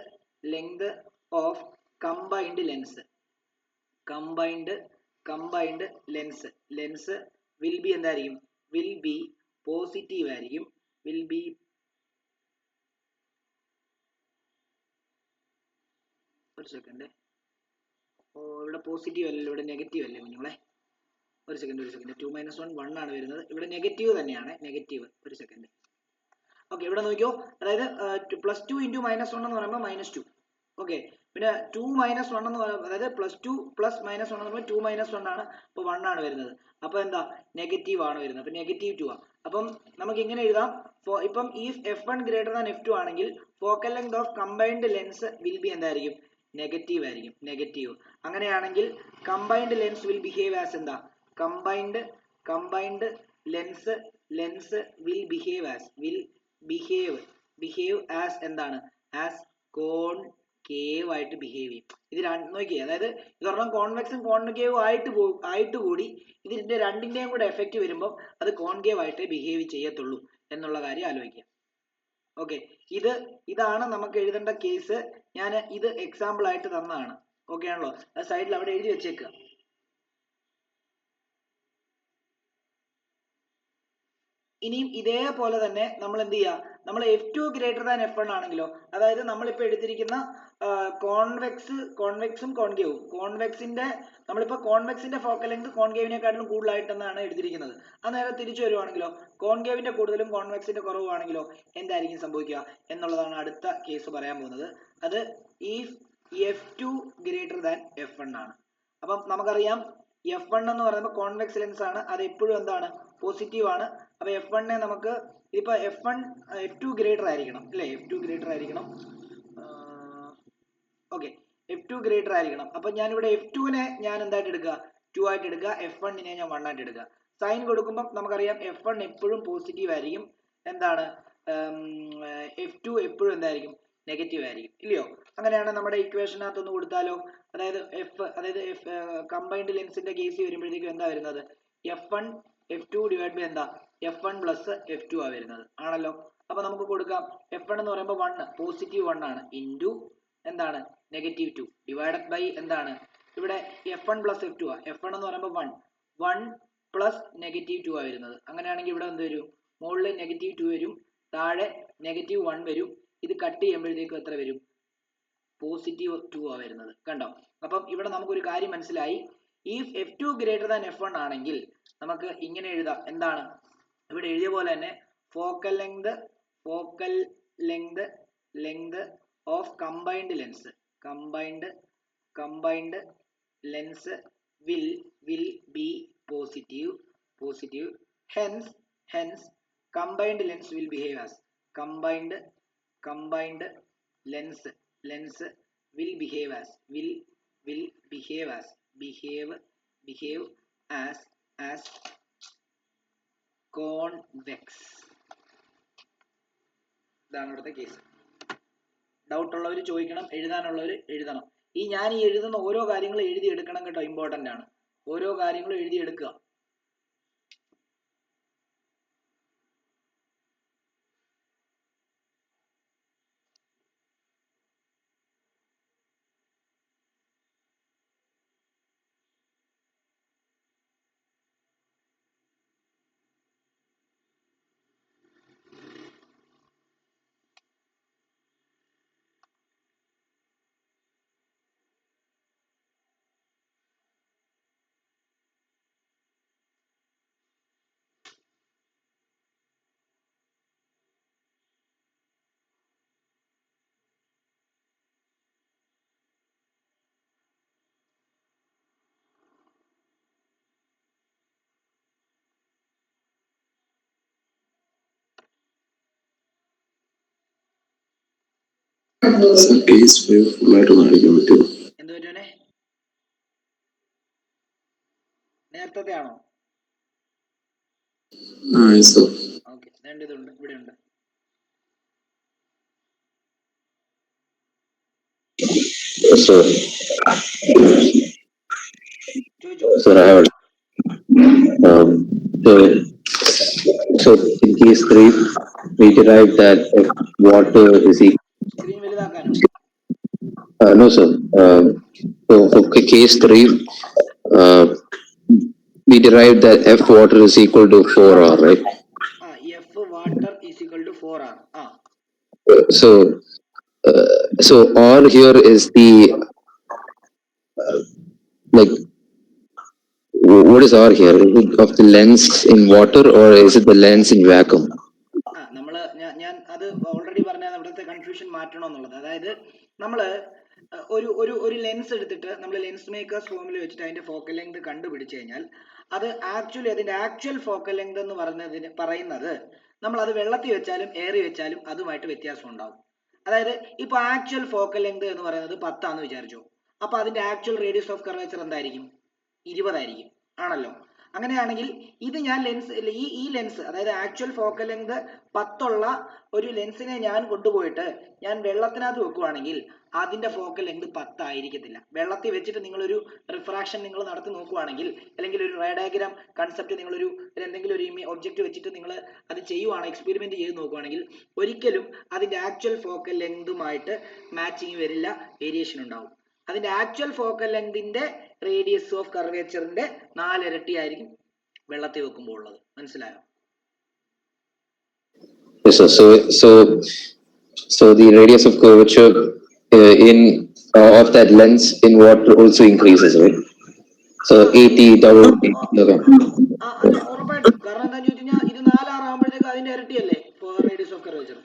of combined lens will be എന്തായിരിക്കും? വിൽ ബി പോസിറ്റീവ് ആയിരിക്കും, വിൽ ബി ഒരു സെക്കൻഡ്, ഇവിടെ പോസിറ്റീവ് അല്ലല്ലോ, ഇവിടെ നെഗറ്റീവ് അല്ലേ കുഞ്ഞുങ്ങളെ? ഒരു സെക്കൻഡ് 2 - 1 1 ആണ് വരുന്നത്, ഇവിടെ നെഗറ്റീവ് തന്നെയാണ്, നെഗറ്റീവ്. ഒരു സെക്കൻഡ്. ഓക്കെ, ഇവിടെ നോക്കിയോ, അതായത് +2 ഇൻറ്റു -1 എന്ന് പറയുമ്പോൾ -2. ഓക്കെ, പിന്നെ 2 - 1 എന്ന് പറയുമ്പോൾ, അതായത് +2 പ്ലസ് -1 എന്ന് പറയുമ്പോൾ 2 - 1 ആണ്, അപ്പോൾ 1 ആണ് വരുന്നത്. അപ്പോൾ എന്താ നെഗറ്റീവ് ആണ് വരുന്നത്, അപ്പോൾ -2 ആണ്. അപ്പം നമുക്ക് ഇങ്ങനെ എഴുതാം, ഇപ്പം ഈ F1 ഗ്രേറ്റർ ദാൻ F2 ആണെങ്കിൽ focal length of combined lens will be എന്തായിരിക്കും? നെഗറ്റീവ് ആയിരിക്കും, നെഗറ്റീവ്. അങ്ങനെയാണെങ്കിൽ combined lens will behave as എന്താ? Combined lens will behave as എന്താണ്? ആസ് കോൺകേവ് ആയിട്ട് ബിഹേവ് ചെയ്യും. ഇത് നോക്കിയേ, അതായത് ഇതൊരെണ്ണം കോൺവെക്സും കോൺകേവും ആയിട്ട് കൂടി ഇതിന്റെ രണ്ടിന്റെയും കൂടെ എഫക്റ്റ് വരുമ്പോൾ അത് കോൺകേവ് ആയിട്ട് ബിഹേവ് ചെയ്യത്തുള്ളൂ എന്നുള്ള കാര്യം ആലോചിക്കുക. ഓക്കെ, ഇതാണ് നമുക്ക് എഴുതേണ്ട കേസ്. ഞാൻ ഇത് എക്സാമ്പിൾ ആയിട്ട് തന്നതാണ്. ഓക്കെ ആണല്ലോ? അത് സൈഡിൽ അവിടെ എഴുതി വെച്ചേക്കുക. ഇനിയും ഇതേപോലെ തന്നെ നമ്മൾ എന്ത് ചെയ്യുക? നമ്മൾ F2 ഗ്രേറ്റർ ദാൻ F1 ആണെങ്കിലോ, അതായത് നമ്മളിപ്പോൾ എടുത്തിരിക്കുന്ന കോൺവെക്സും കോൺകേവും, നമ്മളിപ്പോൾ കോൺവെക്സിന്റെ ഫോക്കൽ ലെങ്ത് കോൺകേവിനെക്കാട്ടിലും കൂടുതലായിട്ടെന്നാണ് എടുത്തിരിക്കുന്നത്. അന്നേരം തിരിച്ചു വരുവാണെങ്കിലോ, കോൺകേവിന്റെ കൂടുതലും കോൺവെക്സിന്റെ കുറവുമാണെങ്കിലോ എന്തായിരിക്കും സംഭവിക്കുക എന്നുള്ളതാണ് അടുത്ത കേസ് പറയാൻ പോകുന്നത്. അത് ഈ F2 ഗ്രേറ്റർ ദാൻ F1 ആണ്. അപ്പം നമുക്കറിയാം F1 എന്ന് പറയുമ്പോൾ കോൺവെക്സ് ലെൻസ് ആണ്, അത് എപ്പോഴും എന്താണ്? പോസിറ്റീവ് ആണ്. അപ്പൊ F1നെ നമുക്ക് ഇപ്പൊ F2 ഗ്രേറ്റർ ആയിരിക്കണം അല്ലെ? F2 ഗ്രേറ്റർ ആയിരിക്കണം. ഓക്കെ, F2 ഗ്രേറ്റർ ആയിരിക്കണം. അപ്പൊ ഞാനിവിടെ F2നെ ഞാൻ എന്തായിട്ട് എടുക്കുക? 2 ആയിട്ട് എടുക്കുക. F1നെ ഞാൻ 1 ആയിട്ട് എടുക്കുക. സൈൻ കൊടുക്കുമ്പോൾ നമുക്കറിയാം F1 എപ്പോഴും പോസിറ്റീവ് ആയിരിക്കും, എന്താണ് F2 എപ്പോഴും എന്തായിരിക്കും? നെഗറ്റീവ് ആയിരിക്കും, ഇല്ലയോ? അങ്ങനെയാണ് നമ്മുടെ ഇക്വേഷനകത്തൊന്ന് കൊടുത്താലോ, അതായത് കമ്പൈൻഡ് ലെൻസിന്റെ കേസ് വരുമ്പോഴത്തേക്കും എന്താ വരുന്നത്? F1 F2 ഡിവൈഡ് ബൈ എന്താ? F1 പ്ലസ് F2 ആ വരുന്നത്, ആണല്ലോ? അപ്പൊ നമുക്ക് കൊടുക്കാം, F1 എന്ന് പറയുമ്പോൾ 1 പോസിറ്റീവ് 1 ആണ്, ഇൻറ്റു എന്താണ്? -2 ഡിവൈഡഡ് ബൈ എന്താണ്? ഇവിടെ F1 പ്ലസ് F2 ആ. F1 എന്ന് പറയുമ്പോൾ 1 പ്ലസ് -2 ആ വരുന്നത്. അങ്ങനെയാണെങ്കിൽ ഇവിടെ എന്ത് വരും? മുകളിൽ -2 വരും, താഴെ -1 വരും. ഇത് കട്ട് ചെയ്യുമ്പോഴത്തേക്കും എത്ര വരും? +2 ആ വരുന്നത്, കണ്ടോ? അപ്പം ഇവിടെ നമുക്കൊരു കാര്യം മനസ്സിലായി. ഈ F2 ഗ്രേറ്റർ ദാൻ F1 ആണെങ്കിൽ നമുക്ക് ഇങ്ങനെ എഴുതാം, എന്താണ്? ഇവിടെ എഴുതിയ പോലെ തന്നെ focal length of combined lens will B positive. Hence combined lens will behave as combined lens will behave as convex. ഇതാണ് ഇവിടുത്തെ കേസ്. ഡൗട്ട് ഉള്ളവർ ചോദിക്കണം, എഴുതാനുള്ളവർ എഴുതണം. ഞാൻ എഴുതുന്ന ഓരോ കാര്യങ്ങളും എഴുതി എടുക്കണം കേട്ടോ, ഇമ്പോർട്ടന്റ് ആണ്. ഓരോ കാര്യങ്ങളും എഴുതി എടുക്കുക. കേസ് വേവ് ഫുള്ളായിട്ട് കാണിക്കാൻ പറ്റുമോ? എന്ത് പറ്റുമോനെ? നേരത്തെ ആണോ? ഓക്കെ, ഇതുണ്ട്, ഇവിടെ ഉണ്ട്. Sir, I have. So in case 3, we derive that if water is equal. Screen വലുതാക്കാനോ? No, sir. So for case 3, we derive that F water is equal to 4R, right? F water is equal to 4R. So, so R here is the like. What is R here? Is it of the lens in water or is it the lens in vacuum? ഞാൻ അത് ഓൾറെഡി പറഞ്ഞ ഇവിടുത്തെ കൺഫ്യൂഷൻ മാറ്റണം എന്നുള്ളത്. അതായത് നമ്മള് ഒരു ലെൻസ് എടുത്തിട്ട് നമ്മൾ ലെൻസ് മേക്കേഴ്സ് ഫോമിൽ വെച്ചിട്ട് അതിന്റെ ഫോക്കൽ ലെങ്ത് കണ്ടുപിടിച്ചു കഴിഞ്ഞാൽ അത് ആക്ച്വലി അതിന്റെ ആക്ച്വൽ ഫോക്കൽ ലെങ്ത് എന്ന് പറയുന്നത് നമ്മൾ അത് വെള്ളത്തിൽ വെച്ചാലും എയറി വെച്ചാലും അതുമായിട്ട് വ്യത്യാസം ഉണ്ടാവും. അതായത് ഇപ്പൊ ആക്ച്വൽ ഫോക്കൽ ലെങ്ത് എന്ന് പറയുന്നത് 10 ആണെന്ന് വിചാരിച്ചു. അപ്പൊ അതിന്റെ ആക്ച്വൽ റേഡിയസ് ഓഫ് കർവേച്ചർ എന്തായിരിക്കും? 20 ആയിരിക്കും, ആണല്ലോ. അങ്ങനെയാണെങ്കിൽ ഇത് ഞാൻ ഈ ലെൻസ്, അതായത് ആക്ച്വൽ ഫോക്കൽ ലെങ്ത് 10 ഉള്ള ഒരു ലെൻസിനെ ഞാൻ കൊണ്ടുപോയിട്ട് ഞാൻ വെള്ളത്തിനകത്ത് വെക്കുവാണെങ്കിൽ അതിന്റെ ഫോക്കൽ ലെങ്ത് 10 ആയിരിക്കത്തില്ല. വെള്ളത്തിൽ വെച്ചിട്ട് നിങ്ങളൊരു റിഫ്രാക്ഷൻ നിങ്ങൾ നടത്തി നോക്കുവാണെങ്കിൽ, അല്ലെങ്കിൽ ഒരു റേ ഡയഗ്രാം കൺസെപ്റ്റ് നിങ്ങളൊരു എന്തെങ്കിലും ഒരു ഒബ്ജക്റ്റ് വെച്ചിട്ട് നിങ്ങൾ അത് ചെയ്യുവാണ്, എക്സ്പെരിമെന്റ് ചെയ്ത് നോക്കുവാണെങ്കിൽ ഒരിക്കലും അതിന്റെ ആക്ച്വൽ ഫോക്കൽ ലെങ്തുമായിട്ട് മാച്ചിങ് വരില്ല, വേരിയേഷൻ ഉണ്ടാവും. അതിന്റെ ആക്ച്വൽ ഫോക്കൽ ലെങ്തിന്റെ റേഡിയസ് ഓഫ് കർവേച്ചറിന്റെ 4 ഇരട്ടി ആയിരിക്കും വെള്ളത്തിൽ വെക്കുമ്പോൾ ഉള്ളത്. മനസ്സിലായോ? Yes, sir. So the radius of curvature in of that lens in water also increases, right? So 80 double. അത് ഉറപ്പായിട്ടും. കാരണം എന്താണെന്ന് ചോദിച്ചു കഴിഞ്ഞാൽ ഇത് 4R ആകുമ്പോഴത്തേക്ക് അതിന്റെ ഇരട്ടിയല്ലേ radius of curvature.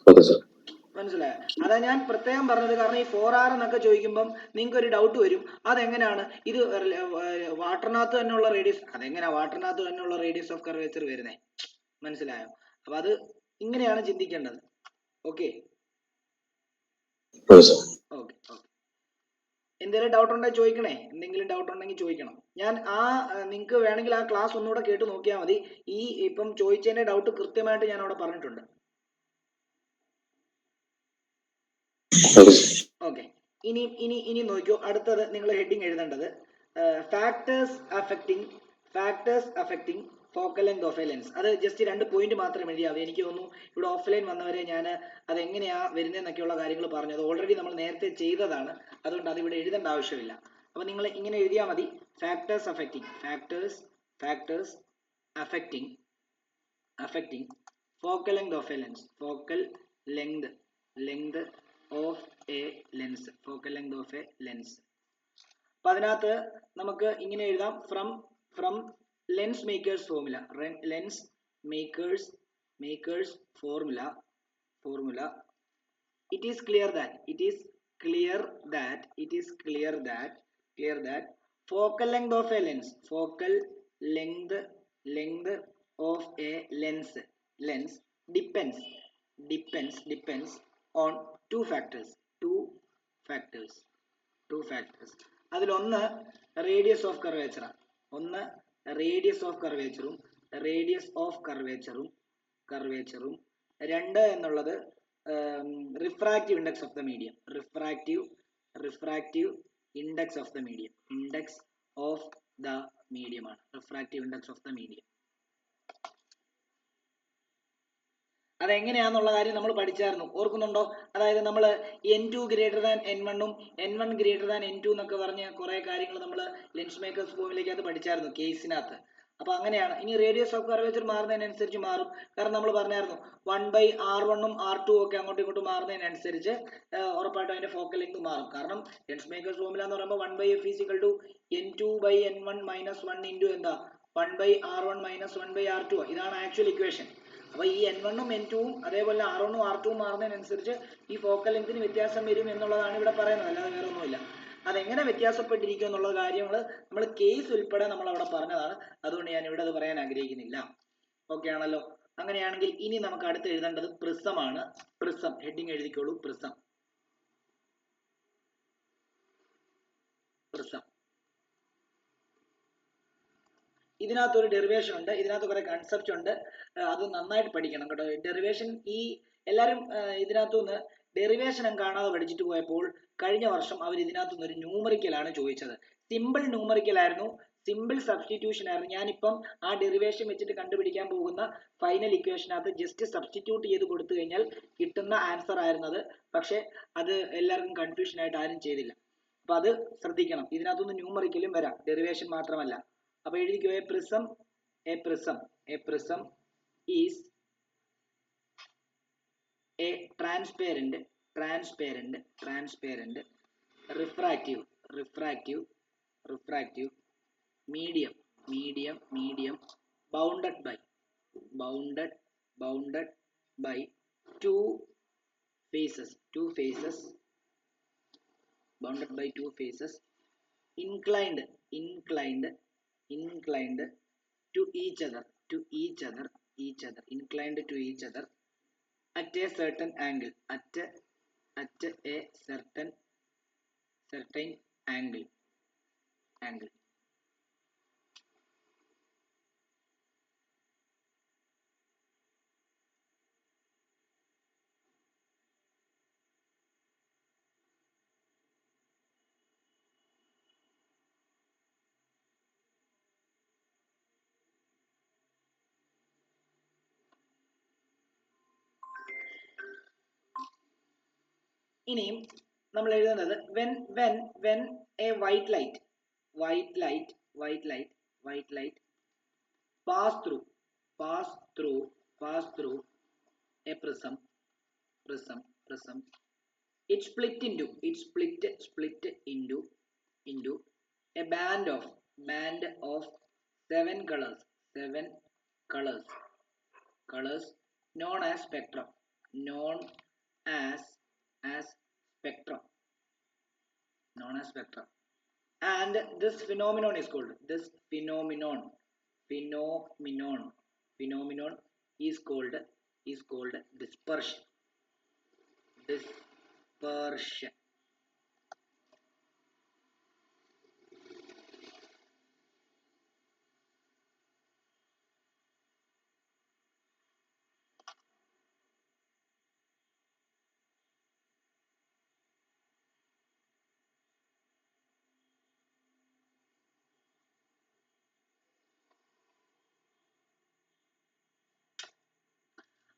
Okay, sir. മനസ്സിലായോ? അതാ ഞാൻ പ്രത്യേകം പറഞ്ഞത്. കാരണം ഈ 4R എന്നൊക്കെ ചോദിക്കുമ്പം നിങ്ങൾക്ക് ഒരു ഡൗട്ട് വരും, അതെങ്ങനെയാണ് ഇത് വാട്ടറിനകത്ത് തന്നെയുള്ള റേഡിയസ്, അതെങ്ങനെയാ വാട്ടറിനകത്ത് തന്നെയുള്ള റേഡിയസ് ഓഫ് കർവേച്ചർ വരുന്നേ? മനസ്സിലായോ? അപ്പൊ അത് ഇങ്ങനെയാണ് ചിന്തിക്കേണ്ടത്. ഓക്കെ, എന്തെങ്കിലും ഡൗട്ട് ഉണ്ടെങ്കിൽ ചോദിക്കണേ. എന്തെങ്കിലും ഡൗട്ട് ഉണ്ടെങ്കിൽ ചോദിക്കണം. ഞാൻ നിങ്ങൾക്ക് വേണമെങ്കിൽ ആ ക്ലാസ് ഒന്നുകൂടെ കേട്ട് നോക്കിയാൽ മതി. ഈ ഇപ്പം ചോദിച്ചതിന്റെ ഡൗട്ട് കൃത്യമായിട്ട് ഞാൻ അവിടെ പറഞ്ഞിട്ടുണ്ട്. ഓക്കെ, ഇനി നോക്കിയോ. അടുത്തത് നിങ്ങൾ ഹെഡിങ് എഴുതേണ്ടത് factors affecting focal length of A lens. അത് ജസ്റ്റ് 2 പോയിന്റ് മാത്രം എഴുതിയാൽ. എനിക്ക് തോന്നുന്നു ഇവിടെ ഓഫ്ലൈൻ വന്നവരെ ഞാൻ അത് എങ്ങനെയാ വരുന്നതെന്നൊക്കെയുള്ള കാര്യങ്ങൾ പറഞ്ഞു. അത് ഓൾറെഡി നമ്മൾ നേരത്തെ ചെയ്തതാണ്, അതുകൊണ്ട് അത് ഇവിടെ എഴുതേണ്ട ആവശ്യമില്ല. അപ്പൊ നിങ്ങൾ ഇങ്ങനെ എഴുതിയാൽ മതി. Factors affecting focal length of A lens. Focal length of A lens. അപ്പൊ അതിനകത്ത് നമുക്ക് ഇങ്ങനെ എഴുതാം. From lens makers formula it is clear that focal length of a lens depends on two factors. അതിലൊന്ന് റേഡിയസ് ഓഫ് കർവേച്ചറും 2 എന്നുള്ളത് refractive index of the medium. Refractive index of the medium ആണ് refractive index of the medium. അതെങ്ങനെയാന്നുള്ള കാര്യം നമ്മൾ പഠിച്ചായിരുന്നു, ഓർക്കുന്നുണ്ടോ? അതായത് നമ്മൾ N2 ഗ്രേറ്റർ ദാൻ N1 ഉം N1 ഗ്രേറ്റർ ദാൻ N2 എന്നൊക്കെ പറഞ്ഞ കുറെ കാര്യങ്ങൾ നമ്മൾ ലെൻസ് മേക്കേഴ്സ് ഫോമിലേക്ക് അത് പഠിച്ചായിരുന്നു കേസിനകത്ത്. അപ്പൊ അങ്ങനെയാണ്. ഇനി റേഡിയസ് ഓഫ് കർവേച്ചർ മാറുന്നതിനനുസരിച്ച് മാറും. കാരണം നമ്മൾ പറഞ്ഞായിരുന്നു 1/R1 ഉം R2 ഒക്കെ അങ്ങോട്ടും ഇങ്ങോട്ടും മാറുന്നതിനനുസരിച്ച് ഉറപ്പായിട്ടും അതിന്റെ ഫോക്കൽ ലെങ്ത് മാറും. കാരണം ലെൻസ് മേക്കേഴ്സ് ഫോമുല എന്ന് പറയുമ്പോൾ 1/F = N2/N1 - 1 into എന്താ 1/R1 - 1/R2. ഇതാണ് ആക്ച്വൽ ഇക്വേഷൻ. അപ്പൊ ഈ N1 ഉം N2 ഉം അതേപോലെ R1 ഉം R2 ഉം മാറുന്നതിനനുസരിച്ച് ഈ ഫോക്കൽ ലെങ്തിന് വ്യത്യാസം വരും എന്നുള്ളതാണ് ഇവിടെ പറയുന്നത്, അല്ലാതെ വേറെ ഒന്നുമില്ല. അതെങ്ങനെ വ്യത്യാസപ്പെട്ടിരിക്കും എന്നുള്ള കാര്യങ്ങൾ നമ്മൾ കേസ് ഉൾപ്പെടെ നമ്മൾ അവിടെ പറഞ്ഞതാണ്, അതുകൊണ്ട് ഞാൻ ഇവിടെ അത് പറയാൻ ആഗ്രഹിക്കുന്നില്ല. ഓക്കെ ആണല്ലോ? അങ്ങനെയാണെങ്കിൽ ഇനി നമുക്ക് അടുത്ത് എഴുതേണ്ടത് പ്രിസം ആണ്. പ്രിസം, ഹെഡിങ് എഴുതിക്കോളൂ, പ്രിസം. പ്രിസം. ഇതിനകത്ത് ഒരു ഡെറിവേഷൻ ഉണ്ട്, ഇതിനകത്ത് കുറെ കൺസെപ്റ്റ് ഉണ്ട്, അത് നന്നായിട്ട് പഠിക്കണം കേട്ടോ. ഡെറിവേഷൻ ഈ എല്ലാവരും ഇതിനകത്തുനിന്ന് ഡെറിവേഷൻ കാണാതെ പഠിച്ചിട്ട് പോയപ്പോൾ കഴിഞ്ഞ വർഷം അവർ ഇതിനകത്തുനിന്ന് ഒരു ന്യൂമറിക്കലാണ് ചോദിച്ചത്. സിമ്പിൾ ന്യൂമറിക്കൽ ആയിരുന്നു, സിമ്പിൾ സബ്സ്റ്റിറ്റ്യൂഷൻ ആയിരുന്നു. ഞാനിപ്പം ആ ഡെറിവേഷൻ വെച്ചിട്ട് കണ്ടുപിടിക്കാൻ പോകുന്ന ഫൈനൽ ഇക്വേഷനകത്ത് ജസ്റ്റ് സബ്സ്റ്റിറ്റ്യൂട്ട് ചെയ്ത് കൊടുത്തു കഴിഞ്ഞാൽ കിട്ടുന്ന ആൻസർ ആയിരുന്നത്. പക്ഷെ അത് എല്ലാവർക്കും കൺഫ്യൂഷൻ ആയിട്ട് ആരും ചെയ്തില്ല. അപ്പൊ അത് ശ്രദ്ധിക്കണം. ഇതിനകത്തുനിന്ന് ന്യൂമറിക്കലും വരാം, ഡെറിവേഷൻ മാത്രമല്ല. അപ്പൊ എഴുതിക്കോ, a prism is a transparent refractive medium bounded by two faces inclined to each other at a certain angle, angle. ഇനിയും നമ്മൾ എഴുതുന്നത് when a white light pass through a prism, it split into a band of 7 colors known as spectrum, and this phenomenon is called dispersion.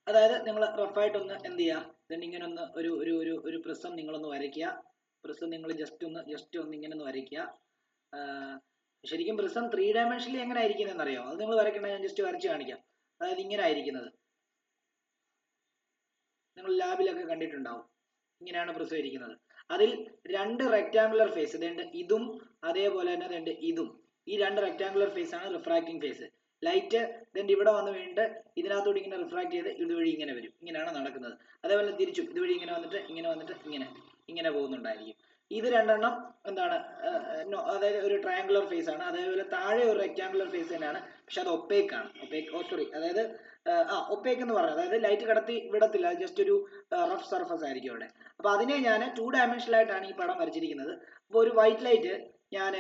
അതായത് നിങ്ങൾ റഫായിട്ടൊന്ന് എന്ത് ചെയ്യുക, then ഇങ്ങനെ ഒന്ന് ഒരു പ്രിസം നിങ്ങളൊന്ന് വരയ്ക്കുക. പ്രിസം നിങ്ങൾ ജസ്റ്റ് ഒന്ന് ഇങ്ങനെ ഒന്ന് വരയ്ക്കുക. ശരിക്കും പ്രിസം 3 ഡയമെൻഷനിൽ എങ്ങനെ ആയിരിക്കുന്നത് അറിയാം, അത് നിങ്ങൾ വരയ്ക്കണ്ട, ഞാൻ ജസ്റ്റ് വരച്ച് കാണിക്കാം. അതായത് ഇങ്ങനെ ആയിരിക്കുന്നത്, നിങ്ങൾ ലാബിലൊക്കെ കണ്ടിട്ടുണ്ടാവും. ഇങ്ങനെയാണ് പ്രിസം ഇരിക്കുന്നത്. അതിൽ 2 റെക്ടാങ്കുലർ ഫേസ്, ഇതും അതേപോലെ തന്നെ ഇതും, ഈ 2 റെക്ടാങ്കുലർ ഫേസ് ആണ് റിഫ്രാക്റ്റിംഗ് ഫേസ്. ലൈറ്റ് ഇവിടെ വന്ന് വീണിട്ട് ഇതിനകത്തോട് ഇങ്ങനെ റിഫ്രാക്ട് ചെയ്ത് ഇതുവഴി ഇങ്ങനെ വരും. ഇങ്ങനെയാണ് നടക്കുന്നത്. അതേപോലെ തിരിച്ചും ഇതുവഴി ഇങ്ങനെ വന്നിട്ട് ഇങ്ങനെ പോകുന്നുണ്ടായിരിക്കും. ഇത് രണ്ടെണ്ണം എന്താണ്, അതായത് ഒരു ട്രയാങ്കുലർ ഫേസ് ആണ്. അതേപോലെ താഴെ ഒരു റെക്ടാങ്കുലർ ഫേസ് തന്നെയാണ്, പക്ഷെ അത് ഒപ്പേക്ക് ആണ്. അതായത് ഒപ്പേക്ക് എന്ന് പറയുന്നത്, അതായത് ലൈറ്റ് കടത്തി വിടത്തില്ല, ജസ്റ്റ് ഒരു റഫ് സർഫസ് ആയിരിക്കും അവിടെ. അപ്പൊ അതിനെ ഞാൻ 2 ഡയമെൻഷനൽ ആയിട്ടാണ് ഈ പടം വരച്ചിരിക്കുന്നത്. അപ്പൊ ഒരു വൈറ്റ് ലൈറ്റ് ഞാൻ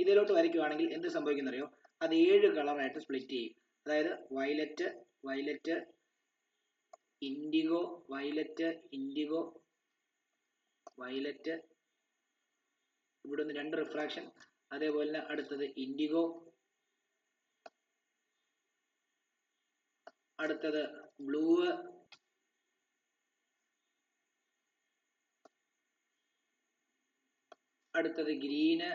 ഇതിലോട്ട് വരയ്ക്കുവാണെങ്കിൽ എന്ത് സംഭവിക്കുന്നറിയോ, അത് 7 കളറായിട്ട് സ്പ്ലിറ്റ് ചെയ്യും. അതായത് വയലറ്റ്, ഇൻഡിഗോ, ഇവിടെ നിന്ന് 2 റിഫ്രാക്ഷൻ, അതേപോലെ തന്നെ അടുത്തത് ഇൻഡിഗോ, അടുത്തത് ബ്ലൂ, അടുത്തത് ഗ്രീന്,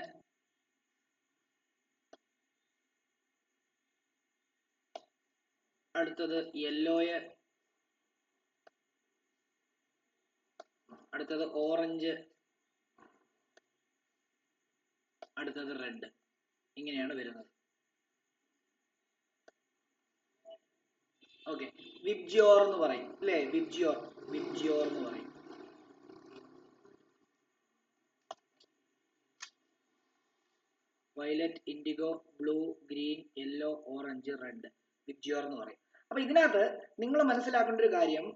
അടുത്തത് യെല്ലോയ്, അടുത്തത് ഓറഞ്ച്, അടുത്തത് റെഡ്. ഇങ്ങനെയാണ് വരുന്നത്. ഓക്കെ, വിബ്ജിയോർ എന്ന് പറയും അല്ലേ, വിബ്ജിയോർ എന്ന് പറയും. Violet, IndiGo, blue, green, yellow, orange, red, VIBGYOR എന്ന് പറയും. അപ്പൊ ഇതിനകത്ത് നിങ്ങൾ മനസ്സിലാക്കേണ്ട ഒരു കാര്യം,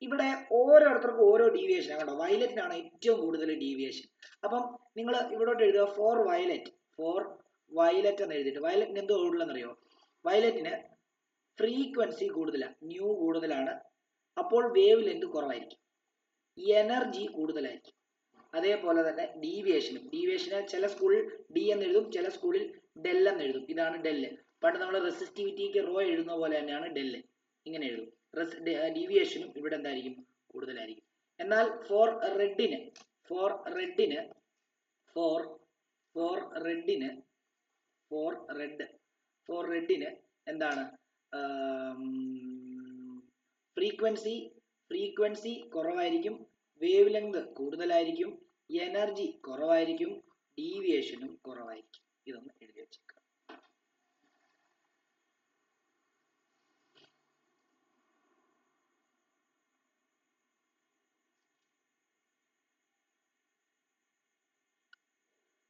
ഇവിടെ ഓരോരുത്തർക്കും ഓരോ ഡീവിയേഷൻ കേട്ടോ. വയലറ്റിനാണ് ഏറ്റവും കൂടുതൽ ഡീവിയേഷൻ. അപ്പം നിങ്ങൾ ഇവിടോട്ട് എഴുതുക ഫോർ വയലറ്റ് എന്ന് എഴുതിയിട്ട്, വയലറ്റിന് എന്തോ കൂടുതലെന്നറിയോ? വയലറ്റിന് ഫ്രീക്വൻസി കൂടുതലാണ്, ന്യൂ കൂടുതലാണ്, അപ്പോൾ വേവ് ലെങ്ത് കുറവായിരിക്കും, എനർജി കൂടുതലായിരിക്കും. അതേപോലെ തന്നെ ഡീവിയേഷന് ചില സ്കൂളിൽ ഡി എന്ന് എഴുതും, ചില സ്കൂളിൽ ഡെൽ എന്ന് എഴുതും. ഇതാണ് ഡെല്ല്. പണ്ട് നമ്മൾ റെസിസ്റ്റിവിറ്റിക്ക് റോ എഴുതുന്ന പോലെ തന്നെയാണ് ഡെല്ല്, ഇങ്ങനെ എഴുതും. ഡീവിയേഷനും ഇവിടെ എന്തായിരിക്കും? കൂടുതലായിരിക്കും. എന്നാൽ ഫോർ റെഡിന് എന്താണ്? ഫ്രീക്വൻസി കുറവായിരിക്കും, വേവ് ലെങ്ത് കൂടുതലായിരിക്കും, എനർജി കുറവായിരിക്കും, ഡീവിയേഷനും കുറവായിരിക്കും. ഇതൊന്ന് എഴുതി വെച്ചേക്കുക.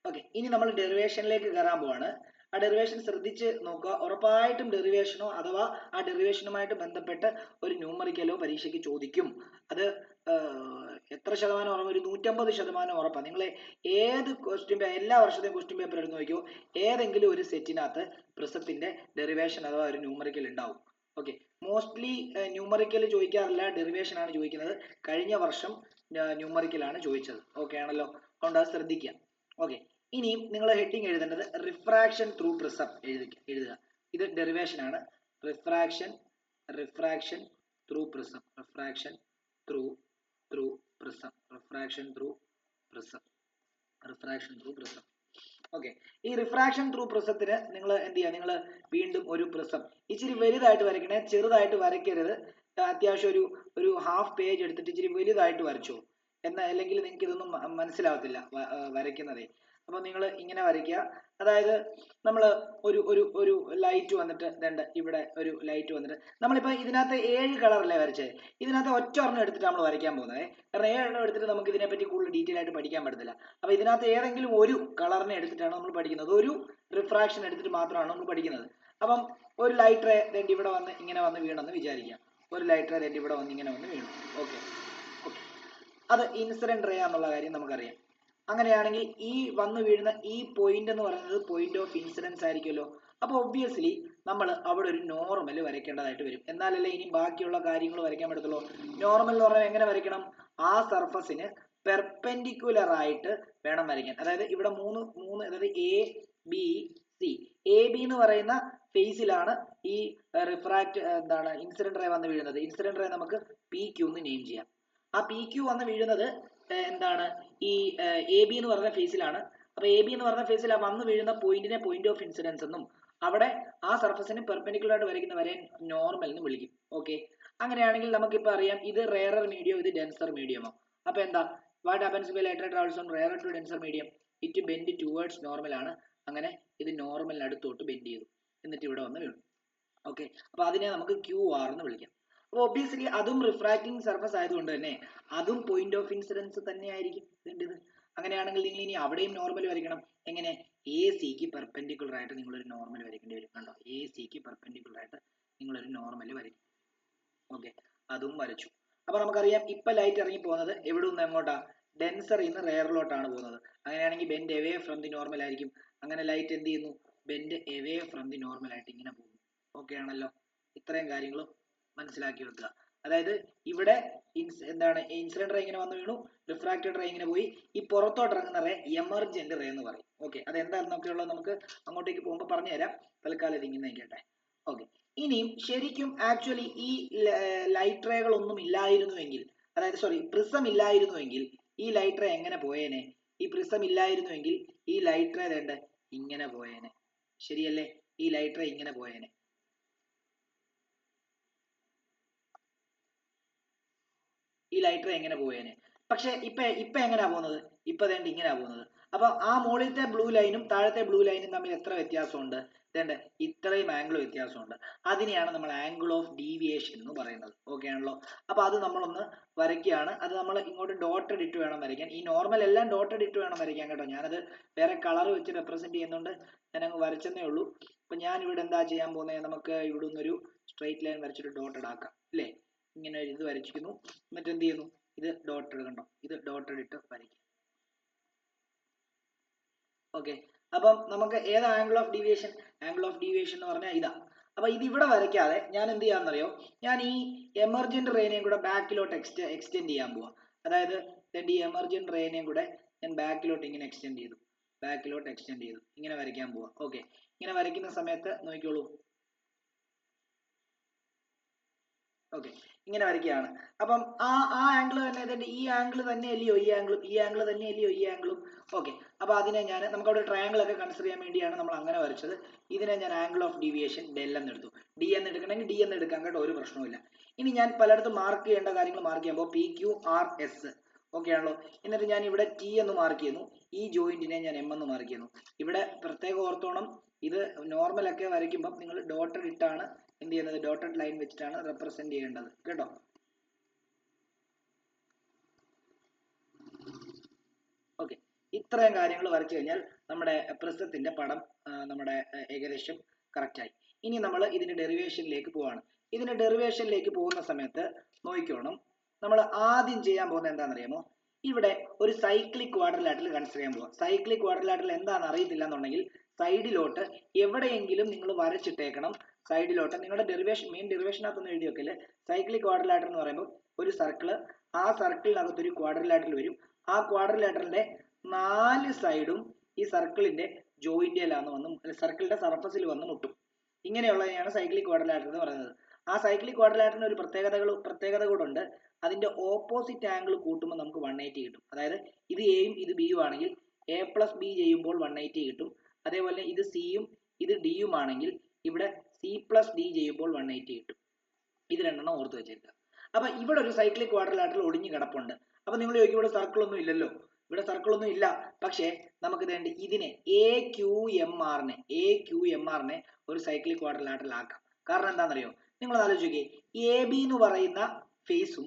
ഓക്കെ, ഇനി നമ്മൾ ഡെറിവേഷനിലേക്ക് കയറാൻ പോവാണ്. ആ ഡെറിവേഷൻ ശ്രദ്ധിച്ച് നോക്കുക. ഉറപ്പായിട്ടും ഡെറിവേഷനോ അഥവാ ആ ഡെറിവേഷനുമായിട്ട് ബന്ധപ്പെട്ട് ഒരു ന്യൂമറിക്കലോ പരീക്ഷയ്ക്ക് ചോദിക്കും. അത് എത്ര ശതമാനം ഉറപ്പ്? ഒരു 150% ഉറപ്പാണ്. നിങ്ങൾ ഏത് എല്ലാ വർഷത്തെയും ക്വസ്റ്റ്യൻ പേപ്പർ എടുത്ത് നോക്കിയോ, ഏതെങ്കിലും ഒരു സെറ്റിനകത്ത് പ്രിസത്തിന്റെ ഡെറിവേഷൻ അഥവാ ഒരു ന്യൂമറിക്കൽ ഉണ്ടാവും. ഓക്കെ, മോസ്റ്റ്ലി ന്യൂമറിക്കൽ ചോദിക്കാറില്ല, ഡെറിവേഷൻ ആണ് ചോദിക്കുന്നത്. കഴിഞ്ഞ വർഷം ന്യൂമറിക്കലാണ് ചോദിച്ചത്. ഓക്കെ ആണല്ലോ, അതുകൊണ്ട് അത് ശ്രദ്ധിക്കുക. ഓക്കെ, ഇനിയും നിങ്ങൾ ഹെഡിങ് എഴുതേണ്ടത് റിഫ്രാക്ഷൻ ത്രൂ പ്രിസം എഴുതുക. ഇത് ഡെറിവേഷൻ ആണ്. Refraction through prism. ഓക്കെ, ഈ റിഫ്രാക്ഷൻ ത്രൂ പ്രിസത്തിന് നിങ്ങൾ എന്ത് ചെയ്യുക? നിങ്ങൾ വീണ്ടും ഒരു പ്രിസം ഇച്ചിരി വലുതായിട്ട് വരയ്ക്കണേ, ചെറുതായിട്ട് വരയ്ക്കരുത്. അത്യാവശ്യം ഒരു ഹാഫ് പേജ് എടുത്തിട്ട് ഇച്ചിരി വലുതായിട്ട് വരച്ചോ, അല്ലെങ്കിൽ നിങ്ങൾക്ക് ഇതൊന്നും മനസ്സിലാവത്തില്ല വരയ്ക്കുന്നതേ. അപ്പൊ നിങ്ങൾ ഇങ്ങനെ വരയ്ക്കുക. അതായത് നമ്മൾ ഒരു ലൈറ്റ് വന്നിട്ട് ഇവിടെ ഒരു ലൈറ്റ് വന്നിട്ട്, നമ്മളിപ്പോ ഇതിനകത്ത് 7 കളറല്ലേ വരച്ചത്, ഇതിനകത്ത് ഒറ്റ ഒരെണ്ണം എടുത്തിട്ട് നമ്മൾ വരയ്ക്കാൻ പോകുന്നത്. കാരണം 7 എണ്ണം എടുത്തിട്ട് നമുക്ക് ഇതിനെപ്പറ്റി കൂടുതൽ ഡീറ്റെയിൽ ആയിട്ട് പഠിക്കാൻ പറ്റത്തില്ല. അപ്പൊ ഇതിനകത്ത് ഏതെങ്കിലും ഒരു കളറിനെ എടുത്തിട്ടാണ് നമ്മൾ പഠിക്കുന്നത്, ഒരു റിഫ്രാക്ഷൻ എടുത്തിട്ട് മാത്രമാണ് നമ്മൾ പഠിക്കുന്നത്. അപ്പം ഒരു ലൈറ്റ് റേ ഇവിടെ വന്ന് ഇങ്ങനെ വന്ന് വീണെന്ന് വിചാരിക്കാം. ഒരു ലൈറ്റ് റേ ഇവിടെ വന്ന് ഇങ്ങനെ വന്ന് വീണു. ഓക്കെ, അത് ഇൻസിഡന്റ് റേ എന്നുള്ള കാര്യം നമുക്കറിയാം. അങ്ങനെയാണെങ്കിൽ ഈ വന്നു വീഴുന്ന ഈ പോയിന്റ് എന്ന് പറയുന്നത് പോയിന്റ് ഓഫ് ഇൻസിഡൻസ് ആയിരിക്കുമല്ലോ. അപ്പൊ ഒബ്വിയസ്ലി നമ്മൾ അവിടെ ഒരു നോർമൽ വരയ്ക്കേണ്ടതായിട്ട് വരും. എന്നാലല്ലേ ഇനി ബാക്കിയുള്ള കാര്യങ്ങൾ വരയ്ക്കാൻ പറ്റത്തുള്ളൂ. നോർമൽ എന്ന് പറഞ്ഞാൽ എങ്ങനെ വരയ്ക്കണം? ആ സർഫസിന് പെർപെൻഡിക്കുലർ ആയിട്ട് വേണം വരയ്ക്കാൻ. അതായത് ഇവിടെ മൂന്ന് അതായത് A B C, A B എന്ന് പറയുന്ന ഫേസിലാണ് ഈ ഇൻസിഡന്റ് റേ വന്ന് വീഴുന്നത്. ഇൻസിഡന്റ് റേ നമുക്ക് പി ക്യൂ എന്ന് നെയിം ചെയ്യാം. ആ പി ക്യൂ വന്ന് വീഴുന്നത് ഈ എ ബി എന്ന് പറഞ്ഞ ഫേസിലാണ്. അപ്പൊ എ ബി എന്ന് പറഞ്ഞ ഫേസിൽ ആ വന്ന് വീഴുന്ന പോയിന്റിനെ പോയിന്റ് ഓഫ് ഇൻസിഡൻസ് എന്നും അവിടെ ആ സർഫസിന് പെർപെൻഡിക്കുലർ ആയിട്ട് വരയ്ക്കുന്ന വരെ നോർമൽ എന്ന് വിളിക്കും. ഓക്കെ, അങ്ങനെയാണെങ്കിൽ നമുക്കിപ്പോൾ അറിയാം ഇത് റേറർ മീഡിയം, ഇത് ഡെൻസർ മീഡിയമോ. അപ്പൊ എന്താ, what happens when light ray travels from rarer to denser medium? It bend towards normal ആണ്. അങ്ങനെ ഇത് നോർമലിന് അടുത്തോട്ട് ബെൻഡ് ചെയ്തു, എന്നിട്ട് ഇവിടെ വന്ന് വീണു. ഓക്കെ, അപ്പൊ അതിനെ നമുക്ക് ക്യൂ ആർ എന്ന് വിളിക്കാം. അപ്പോൾ ഒബ്വിയസ്ലി അതും റിഫ്രാക്റ്റിംഗ് സർഫസ് ആയതുകൊണ്ട് തന്നെ അതും പോയിന്റ് ഓഫ് ഇൻസിഡൻസ് തന്നെ ആയിരിക്കും വേണ്ടത്. അങ്ങനെയാണെങ്കിൽ നിങ്ങൾ ഇനി അവിടെയും നോർമൽ വരയ്ക്കണം. എങ്ങനെ? എ സിക്ക് പെർപെൻഡിക്കുലർ ആയിട്ട് നിങ്ങൾ ഒരു നോർമൽ വരയ്ക്കേണ്ടി വരും. കണ്ടോ, എ സിക്ക് പെർപെൻഡിക്കുലർ ആയിട്ട് നിങ്ങൾ ഒരു നോർമൽ വരയ്ക്കും. ഓക്കെ, അതും വരച്ചു. അപ്പൊ നമുക്കറിയാം ഇപ്പൊ ലൈറ്റ് ഇറങ്ങി പോകുന്നത് എവിടെ നിന്ന് എങ്ങോട്ടാ? ഡെൻസറിൽ നിന്ന് റെയറിലോട്ടാണ് പോകുന്നത്. അങ്ങനെയാണെങ്കിൽ bend away from the normal ആയിരിക്കും. അങ്ങനെ ലൈറ്റ് എന്ത് ചെയ്യുന്നു? Bend away from the normal ആയിട്ട് ഇങ്ങനെ പോകുന്നു. ഓക്കെ ആണല്ലോ, ഇത്രയും കാര്യങ്ങളും മനസ്സിലാക്കി വെക്കുക. അതായത് ഇവിടെ ഇൻസിഡന്റ് റേ ഇങ്ങനെ വന്ന് വീണു, റിഫ്രാക്റ്റഡ് റേ ഇങ്ങനെ പോയി, ഈ പുറത്തോട്ട് ഇറങ്ങുന്ന റേ എമർജന്റ് റേ എന്ന് പറയും. ഓക്കെ, അതെന്താണെന്നൊക്കെ ഉള്ളത് നമുക്ക് അങ്ങോട്ടേക്ക് പോകുമ്പോൾ പറഞ്ഞു തരാം. തൽക്കാലം ഇത് ഇങ്ങനെ നിൽക്കട്ടെ. ഓക്കെ, ഇനിയും ശരിക്കും ആക്ച്വലി ഈ ലൈറ്റ് റേകൾ ഒന്നും ഇല്ലായിരുന്നുവെങ്കിൽ, അതായത് പ്രിസം ഇല്ലായിരുന്നുവെങ്കിൽ ഈ ലൈറ്റ് റേ എങ്ങനെ പോയേനെ? ഈ പ്രിസം ഇല്ലായിരുന്നുവെങ്കിൽ ഈ ലൈറ്റ് റേ ഇങ്ങനെ പോയേനെ. ശരിയല്ലേ? ഈ ലൈറ്റ് റേ ഇങ്ങനെ പോയേനെ. ഈ ലൈറ്റ് റേ എങ്ങനെ പോയേനെ? പക്ഷെ ഇപ്പൊ എങ്ങനെയാ പോകുന്നത്? ഇപ്പൊ ഇങ്ങനെയാ പോകുന്നത്. അപ്പൊ ആ മുകളിലത്തെ ബ്ലൂ ലൈനും താഴത്തെ ബ്ലൂ ലൈനും തമ്മിൽ എത്ര വ്യത്യാസമുണ്ട്? ഇത്രയും ആംഗിൾ വ്യത്യാസമുണ്ട്. അതിനെയാണ് നമ്മൾ ആംഗിൾ ഓഫ് ഡീവിയേഷൻ എന്ന് പറയുന്നത്. ഓക്കെ ആണല്ലോ, അപ്പൊ അത് നമ്മളൊന്ന് വരയ്ക്കുകയാണ്. അത് നമ്മൾ ഇങ്ങോട്ട് ഡോട്ടഡ് ഇട്ട് വേണം വരയ്ക്കാൻ. ഈ നോർമൽ എല്ലാം ഡോട്ടഡ് ഇട്ട് വേണം വരയ്ക്കാൻ കേട്ടോ. ഞാനത് വേറെ കളർ വെച്ച് റെപ്രസെന്റ് ചെയ്യുന്നുണ്ട്, ഞാൻ അങ്ങ് വരച്ചെന്നേ ഉള്ളൂ. അപ്പൊ ഞാൻ ഇവിടെ എന്താ ചെയ്യാൻ പോകുന്നത്? നമുക്ക് ഇവിടെ നിന്നൊരു സ്ട്രെയിറ്റ് ലൈൻ വരച്ചിട്ട് ഡോട്ടഡ് ആക്കാം അല്ലേ? ഇങ്ങനെ ഒരു ഇത് വരച്ചിരിക്കുന്നു. എന്നിട്ട് എന്ത് ചെയ്യുന്നു, ഇത് ഡോട്ടഡ് കണ്ടോ, ഇത് ഡോട്ടഡ് ഇട്ട് വരയ്ക്കും. ഓക്കെ, അപ്പം നമുക്ക് ഏത് angle of deviation, angle of deviation എന്ന് പറഞ്ഞാൽ ഇതാ. അപ്പൊ ഇത് ഇവിടെ വരയ്ക്കാതെ ഞാൻ എന്ത് ചെയ്യാന്നറിയോ, ഞാൻ ഈ എമർജന്റ് റേനെയും കൂടെ ബാക്കിലോട്ട് എക്സ്റ്റെൻഡ് ചെയ്യാൻ പോവാം. അതായത് ഈ എമർജന്റ് റേനെയും കൂടെ ഞാൻ ബാക്കിലോട്ട് ഇങ്ങനെ എക്സ്റ്റെൻഡ് ചെയ്തു, ഇങ്ങനെ വരയ്ക്കാൻ പോവാം. ഓക്കെ, ഇങ്ങനെ വരയ്ക്കുന്ന സമയത്ത് നോക്കിക്കോളൂ. ഓക്കെ, ഇങ്ങനെ വരയ്ക്കുകയാണ്. അപ്പം ആ ആംഗിൾ തന്നെ ഈ ആംഗിൾ തന്നെ അല്ലയോ ഈ ആംഗിളും, ഈ ആംഗിൾ തന്നെ അല്ലയോ ഈ ആംഗിളും. ഓക്കെ, അപ്പൊ അതിനെ ഞാൻ നമുക്ക് അവിടെ ട്രയാംഗിൾ ഒക്കെ കൺസിഡർ ചെയ്യാൻ വേണ്ടിയാണ് നമ്മൾ അങ്ങനെ വരച്ചത്. ഇതിനെ ഞാൻ ആംഗിൾ ഓഫ് ഡീവിയേഷൻ ഡെൽ എന്ന് എടുത്തു. ഡി എന്ന് എടുക്കണമെങ്കിൽ ഡി എന്ന് എടുക്കാൻ കേട്ടോ, ഒരു പ്രശ്നവുമില്ല. ഇനി ഞാൻ പലയിടത്തും മാർക്ക് ചെയ്യേണ്ട കാര്യങ്ങൾ മാർക്ക് ചെയ്യുമ്പോൾ P Q R S okay ആണല്ലോ. എന്നിട്ട് ഞാൻ ഇവിടെ ടി എന്ന് മാർക്ക് ചെയ്യുന്നു, ഈ ജോയിന്റിനെ ഞാൻ എം എന്ന് മാർക്ക് ചെയ്യുന്നു. ഇവിടെ പ്രത്യേകം ഓർത്തോണം, ഇത് നോർമൽ ഒക്കെ വരയ്ക്കുമ്പോൾ നിങ്ങൾ ഡോട്ടഡ് ഇട്ടാണ് എന്ത് ചെയ്യുന്നത്, ഡോട്ടഡ് ലൈൻ വെച്ചിട്ടാണ് റെപ്രസെന്റ് ചെയ്യേണ്ടത് കേട്ടോ. ഓക്കെ, ഇത്രയും കാര്യങ്ങൾ വരച്ചു കഴിഞ്ഞാൽ നമ്മുടെ പ്രിസത്തിന്റെ പടം നമ്മുടെ ഏകദേശം കറക്റ്റ് ആയി. ഇനി നമ്മൾ ഇതിന്റെ ഡെറിവേഷനിലേക്ക് പോവാണ്. ഇതിന്റെ ഡെറിവേഷനിലേക്ക് പോകുന്ന സമയത്ത് നോക്കിക്കോണം, നമ്മൾ ആദ്യം ചെയ്യാൻ പോകുന്നത് എന്താണെന്നറിയാമോ, ഇവിടെ ഒരു സൈക്ലിക് ക്വാഡ്രിലാറ്ററൽ കൺസിഡർ ചെയ്യാൻ പോവാം. സൈക്ലിക് ക്വാഡ്രിലാറ്ററൽ എന്താണെന്ന് അറിയത്തില്ല എന്നുണ്ടെങ്കിൽ സൈഡിലോട്ട് എവിടെയെങ്കിലും നിങ്ങൾ വരച്ചിട്ടേക്കണം. സൈഡിലോട്ട് നിങ്ങളുടെ ഡെറിവേഷൻ, മെയിൻ ഡെറിവേഷനകത്തൊന്നും എഴുതി വെക്കല്ലേ. സൈക്ലിക് ക്വാഡ്രിലാറ്ററൽ എന്ന് പറയുമ്പോൾ ഒരു സർക്കിള്, ആ സർക്കിളിനകത്ത് ഒരു ക്വാഡ്രിലാറ്ററൽ വരും. ആ ക്വാഡ്രിലാറ്ററലിന്റെ 4 സൈഡും ഈ സർക്കിളിന്റെ ജോയിന്റിലാണ് വന്ന്, സർക്കിളിന്റെ സർഫസിൽ വന്ന് മുട്ടും. ഇങ്ങനെയുള്ളതിനെയാണ് സൈക്ലിക് ക്വാഡ്രിലാറ്ററൽ എന്ന് പറയുന്നത്. ആ സൈക്ലിക് ക്വാഡ്രിലാറ്ററിന് ഒരു പ്രത്യേകത കൂടെ ഉണ്ട്. അതിന്റെ ഓപ്പോസിറ്റ് ആംഗിൾ കൂട്ടുമ്പോൾ നമുക്ക് 180 കിട്ടും. അതായത് ഇത് എയും ഇത് ബിയും ആണെങ്കിൽ എ പ്ലസ് ബി ചെയ്യുമ്പോൾ 180 കിട്ടും. അതേപോലെ ഇത് സിയും ഇത് ഡിയും ആണെങ്കിൽ ഇവിടെ സി പ്ലസ് ഡി ചെയ്യുമ്പോൾ 180 കിട്ടും. ഇത് രണ്ടെണ്ണം ഓർത്ത് വെച്ചേക്കുക. അപ്പൊ ഇവിടെ ഒരു സൈക്ലിക് ക്വാഡ്രിലാറ്ററൽ ഒളിഞ്ഞു കിടപ്പുണ്ട്. അപ്പൊ നിങ്ങൾ ചോദിക്കും ഇവിടെ സർക്കിൾ ഒന്നും ഇല്ലല്ലോ. ഇവിടെ സർക്കിൾ ഒന്നും ഇല്ല, പക്ഷേ നമുക്ക് വേണ്ടി ഇതിനെ എ ക്യു എം ആറിനെ ഒരു സൈക്ലിക് ക്വാഡ്രിലാറ്ററൽ ആക്കാം. കാരണം എന്താണെന്നറിയോ, നിങ്ങൾ ആലോചിക്കേ, എ ബി എന്ന് പറയുന്ന ഫേസും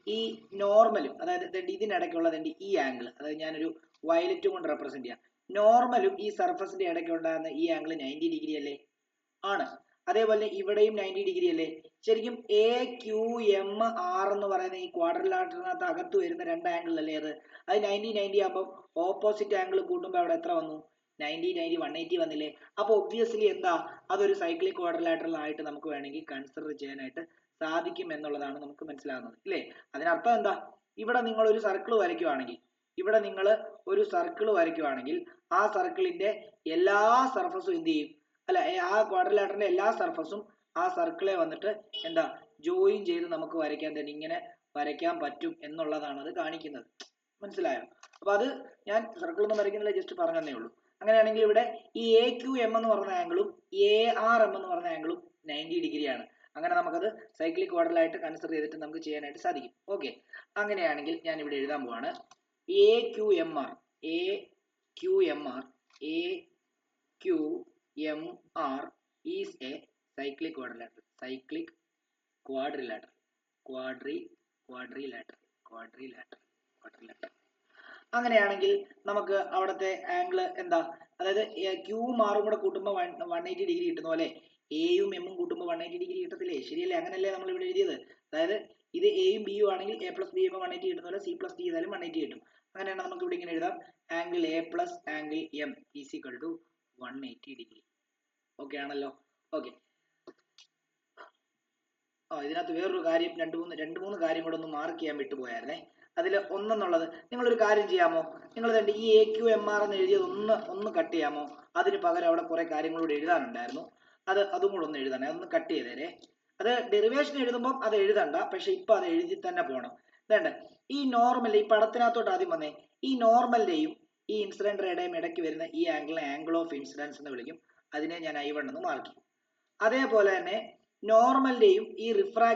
ഈ നോർമലും, അതായത് ഇതിനിടയ്ക്കുള്ളത് ഈ ആംഗിൾ, അതായത് ഞാനൊരു വയലറ്റും കൊണ്ട് റെപ്രസെന്റ് ചെയ്യാം. നോർമലും ഈ സർഫസിന്റെ ഇടയ്ക്ക് ഉണ്ടാകുന്ന ഈ ആംഗിൾ 90 ഡിഗ്രി അല്ലേ? ആണ്. അതേപോലെ ഇവിടെയും 90 ഡിഗ്രി അല്ലേ? ശരിക്കും എ ക്യു എം ആർ എന്ന് പറയുന്ന ഈ ക്വാഡ്രിലാറ്ററിനകത്ത് അകത്ത് വരുന്ന രണ്ട് ആംഗിൾ അല്ലേ അത് 90 ആകുമ്പോൾ ഓപ്പോസിറ്റ് ആംഗിൾ കൂട്ടുമ്പോൾ അവിടെ എത്ര വന്നു? 90 180 വന്നില്ലേ? അപ്പോൾ ഒബ്വിയസ്ലി എന്താ, അതൊരു സൈക്ലിക് ക്വാഡ്രിലാറ്ററൽ ആയിട്ട് നമുക്ക് വേണമെങ്കിൽ കൺസിഡർ ചെയ്യാനായിട്ട് സാധിക്കും എന്നുള്ളതാണ് നമുക്ക് മനസ്സിലാകുന്നത് ഇല്ലേ? അതിനർത്ഥം എന്താ, ഇവിടെ നിങ്ങൾ ഒരു സർക്കിൾ വരയ്ക്കുവാണെങ്കിൽ ആ സർക്കിളിന്റെ എല്ലാ സർഫസും എന്ത് ചെയ്യും, അല്ല ആ ക്വാഡ്രിലാറ്ററിന്റെ എല്ലാ സർഫസും ആ സർക്കിളെ വന്നിട്ട് എന്താ ജോയിൻ ചെയ്ത് നമുക്ക് വരയ്ക്കാൻ തന്നെ ഇങ്ങനെ വരയ്ക്കാൻ പറ്റും എന്നുള്ളതാണ് അത് കാണിക്കുന്നത്. മനസ്സിലായോ? അപ്പൊ അത് ഞാൻ സർക്കിൾ ഒന്നും വരയ്ക്കുന്നില്ല, ജസ്റ്റ് പറഞ്ഞതേ ഉള്ളൂ. അങ്ങനെയാണെങ്കിൽ ഇവിടെ ഈ എ ക്യു എം എന്ന് പറഞ്ഞ ആംഗിളും എ ആർ എം എന്ന് പറഞ്ഞ ആംഗിളും 90 ഡിഗ്രിയാണ്. അങ്ങനെ നമുക്കത് സൈക്ലിക് ക്വാഡ്രിലായിട്ട് കൺസിഡർ ചെയ്തിട്ട് നമുക്ക് ചെയ്യാനായിട്ട് സാധിക്കും. ഓക്കെ, അങ്ങനെയാണെങ്കിൽ ഞാൻ ഇവിടെ എഴുതാൻ പോവാണ് A Q M R is a cyclic quadrilateral. അങ്ങനെയാണെങ്കിൽ നമുക്ക് അവിടുത്തെ ആംഗിൾ എന്താ, അതായത് ക്യൂവും ആറും കൂടെ കൂട്ടുമ്പോൾ 180 ഡിഗ്രി കിട്ടുന്ന പോലെ എയും എമ്മും കൂട്ടുമ്പോൾ 180 ഡിഗ്രി കിട്ടത്തില്ലേ? ശരിയല്ലേ? അങ്ങനല്ലേ നമ്മൾ ഇവിടെ എഴുതിയത്. അതായത് ഇത് എയും ബിയും ആണെങ്കിൽ എ പ്ലസ് ബി ചെയ്യുമ്പോൾ 180 കിട്ടുന്ന പോലെ സി പ്ലസ് ഡി ചെയ്താലും 180 കിട്ടും. അങ്ങനെയാണ് നമുക്ക് ഇവിടെ ഇങ്ങനെ എഴുതാം, angle A plus angle M is equal to 180 degree. Okay ആണല്ലോ? ഓക്കെ, ഇതിനകത്ത് വേറൊരു കാര്യം, രണ്ട് മൂന്ന് കാര്യം കൂടെ ഒന്ന് മാർക്ക് ചെയ്യാൻ വിട്ടുപോയായിരുന്നേ. അതിൽ ഒന്നെന്നുള്ളത്, നിങ്ങളൊരു കാര്യം ചെയ്യാമോ, നിങ്ങൾ തന്നെ ഈ എ ക്യു എം ആർ എന്ന് എഴുതിയത് ഒന്ന് കട്ട് ചെയ്യാമോ? അതിന് പകരം അവിടെ കുറെ കാര്യങ്ങളോട് എഴുതാനുണ്ടായിരുന്നു, അതും കൂടെ ഒന്ന് എഴുതണേ, അതൊന്ന് കട്ട് ചെയ്തേരെ. അത് ഡെറിവേഷൻ എഴുതുമ്പോൾ അത് എഴുതണ്ട, പക്ഷെ ഇപ്പൊ അത് എഴുതി തന്നെ പോകണം. വേണ്ട, ഈ നോർമൽ, ഈ പടത്തിനകത്തോട്ട് ആദ്യം വന്നേ, ഈ നോർമലിന്റെയും ഈ ഇൻസിഡന്റ് റേയുടെയും ഇടയ്ക്ക് വരുന്ന ഈ ആംഗിളിനെ ആംഗിൾ ഓഫ് ഇൻസിഡൻസ് എന്ന് വിളിക്കും. അതിനെ ഞാൻ I1 എന്ന് മാർക്ക് ചെയ്യും. അതേപോലെ തന്നെ നോർമലിന്റെയും ഈ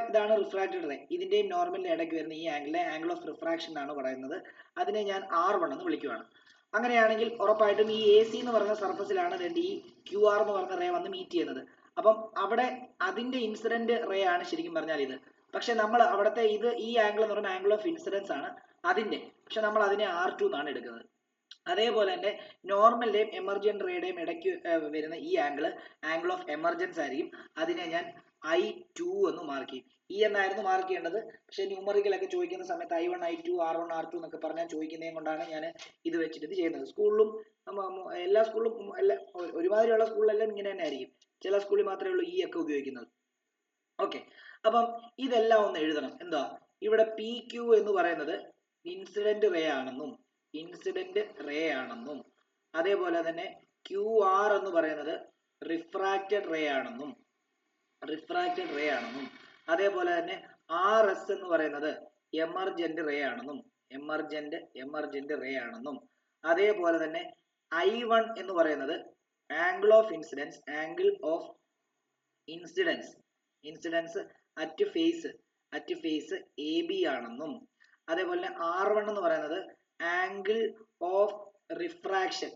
ഇതാണ് റിഫ്രാക്റ്റഡ് റേ, ഇതിന്റെയും നോർമലിന്റെ ഇടയ്ക്ക് വരുന്ന ഈ ആംഗിളിനെ ആംഗിൾ ഓഫ് റിഫ്രാക്ഷൻ ആണ് പറയുന്നത്. അതിനെ ഞാൻ R1 എന്ന് വിളിക്കുവാണ്. അങ്ങനെയാണെങ്കിൽ ഉറപ്പായിട്ടും ഈ എ സി എന്ന് പറയുന്ന സർഫസിലാണ് ഈ ക്യു ആർ എന്ന് പറയുന്ന റേ വന്ന് മീറ്റ് ചെയ്യുന്നത്. അപ്പം അവിടെ അതിന്റെ ഇൻസിഡന്റ് റേ ആണ് ശരിക്കും പറഞ്ഞാൽ ഇത്. പക്ഷെ നമ്മൾ അവിടുത്തെ ഈ ആംഗിൾ എന്ന് പറയുന്ന ആംഗിൾ ഓഫ് ഇൻസിഡൻസ് ആണ് അതിന്റെ, പക്ഷെ നമ്മൾ അതിനെ R2 എന്നാണ് എടുക്കുന്നത്. അതേപോലെ തന്നെ നോർമലിന്റെയും എമർജന്റ് റേയുടെയും ഇടയ്ക്ക് വരുന്ന ഈ ആംഗിൾ ഓഫ് എമർജൻസ് ആയിരിക്കും. അതിനെ ഞാൻ I2 എന്ന് മാർക്ക് ചെയ്യും. ഇ എന്നായിരുന്നു മാർക്ക് ചെയ്യേണ്ടത്. പക്ഷെ ന്യൂമറിക്കലൊക്കെ ചോദിക്കുന്ന സമയത്ത് I1 I2 R1 R2 എന്നൊക്കെ പറഞ്ഞാൽ ചോദിക്കുന്നതും കൊണ്ടാണ് ഞാൻ ഇത് വെച്ചിട്ട് ഇത് ചെയ്യുന്നത്. സ്കൂളിലും എല്ലാ സ്കൂളിലും ഒരുമാതിരിയുള്ള സ്കൂളിലെല്ലാം ഇങ്ങനെ തന്നെ ആയിരിക്കും. ചില സ്കൂളിൽ മാത്രമേ ഉള്ളൂ ഇ ഒക്കെ ഉപയോഗിക്കുന്നത്. ഓക്കെ, അപ്പം ഇതെല്ലാം ഒന്ന് എഴുതണം. എന്താ ഇവിടെ PQ എന്ന് പറയുന്നത് ഇൻസിഡന്റ് റേ ആണെന്നും അതേപോലെ തന്നെ QR എന്ന് പറയുന്നത് റിഫ്രാക്റ്റഡ് റേ ആണെന്നും അതേപോലെ തന്നെ RS എന്ന് പറയുന്നത് എമർജന്റ് റേ ആണെന്നും അതേപോലെ തന്നെ I1 എന്ന് പറയുന്നത് angle of incidence at face AB ആണെന്നും അതേപോലെ R1 എന്ന് പറയുന്നത് angle of refraction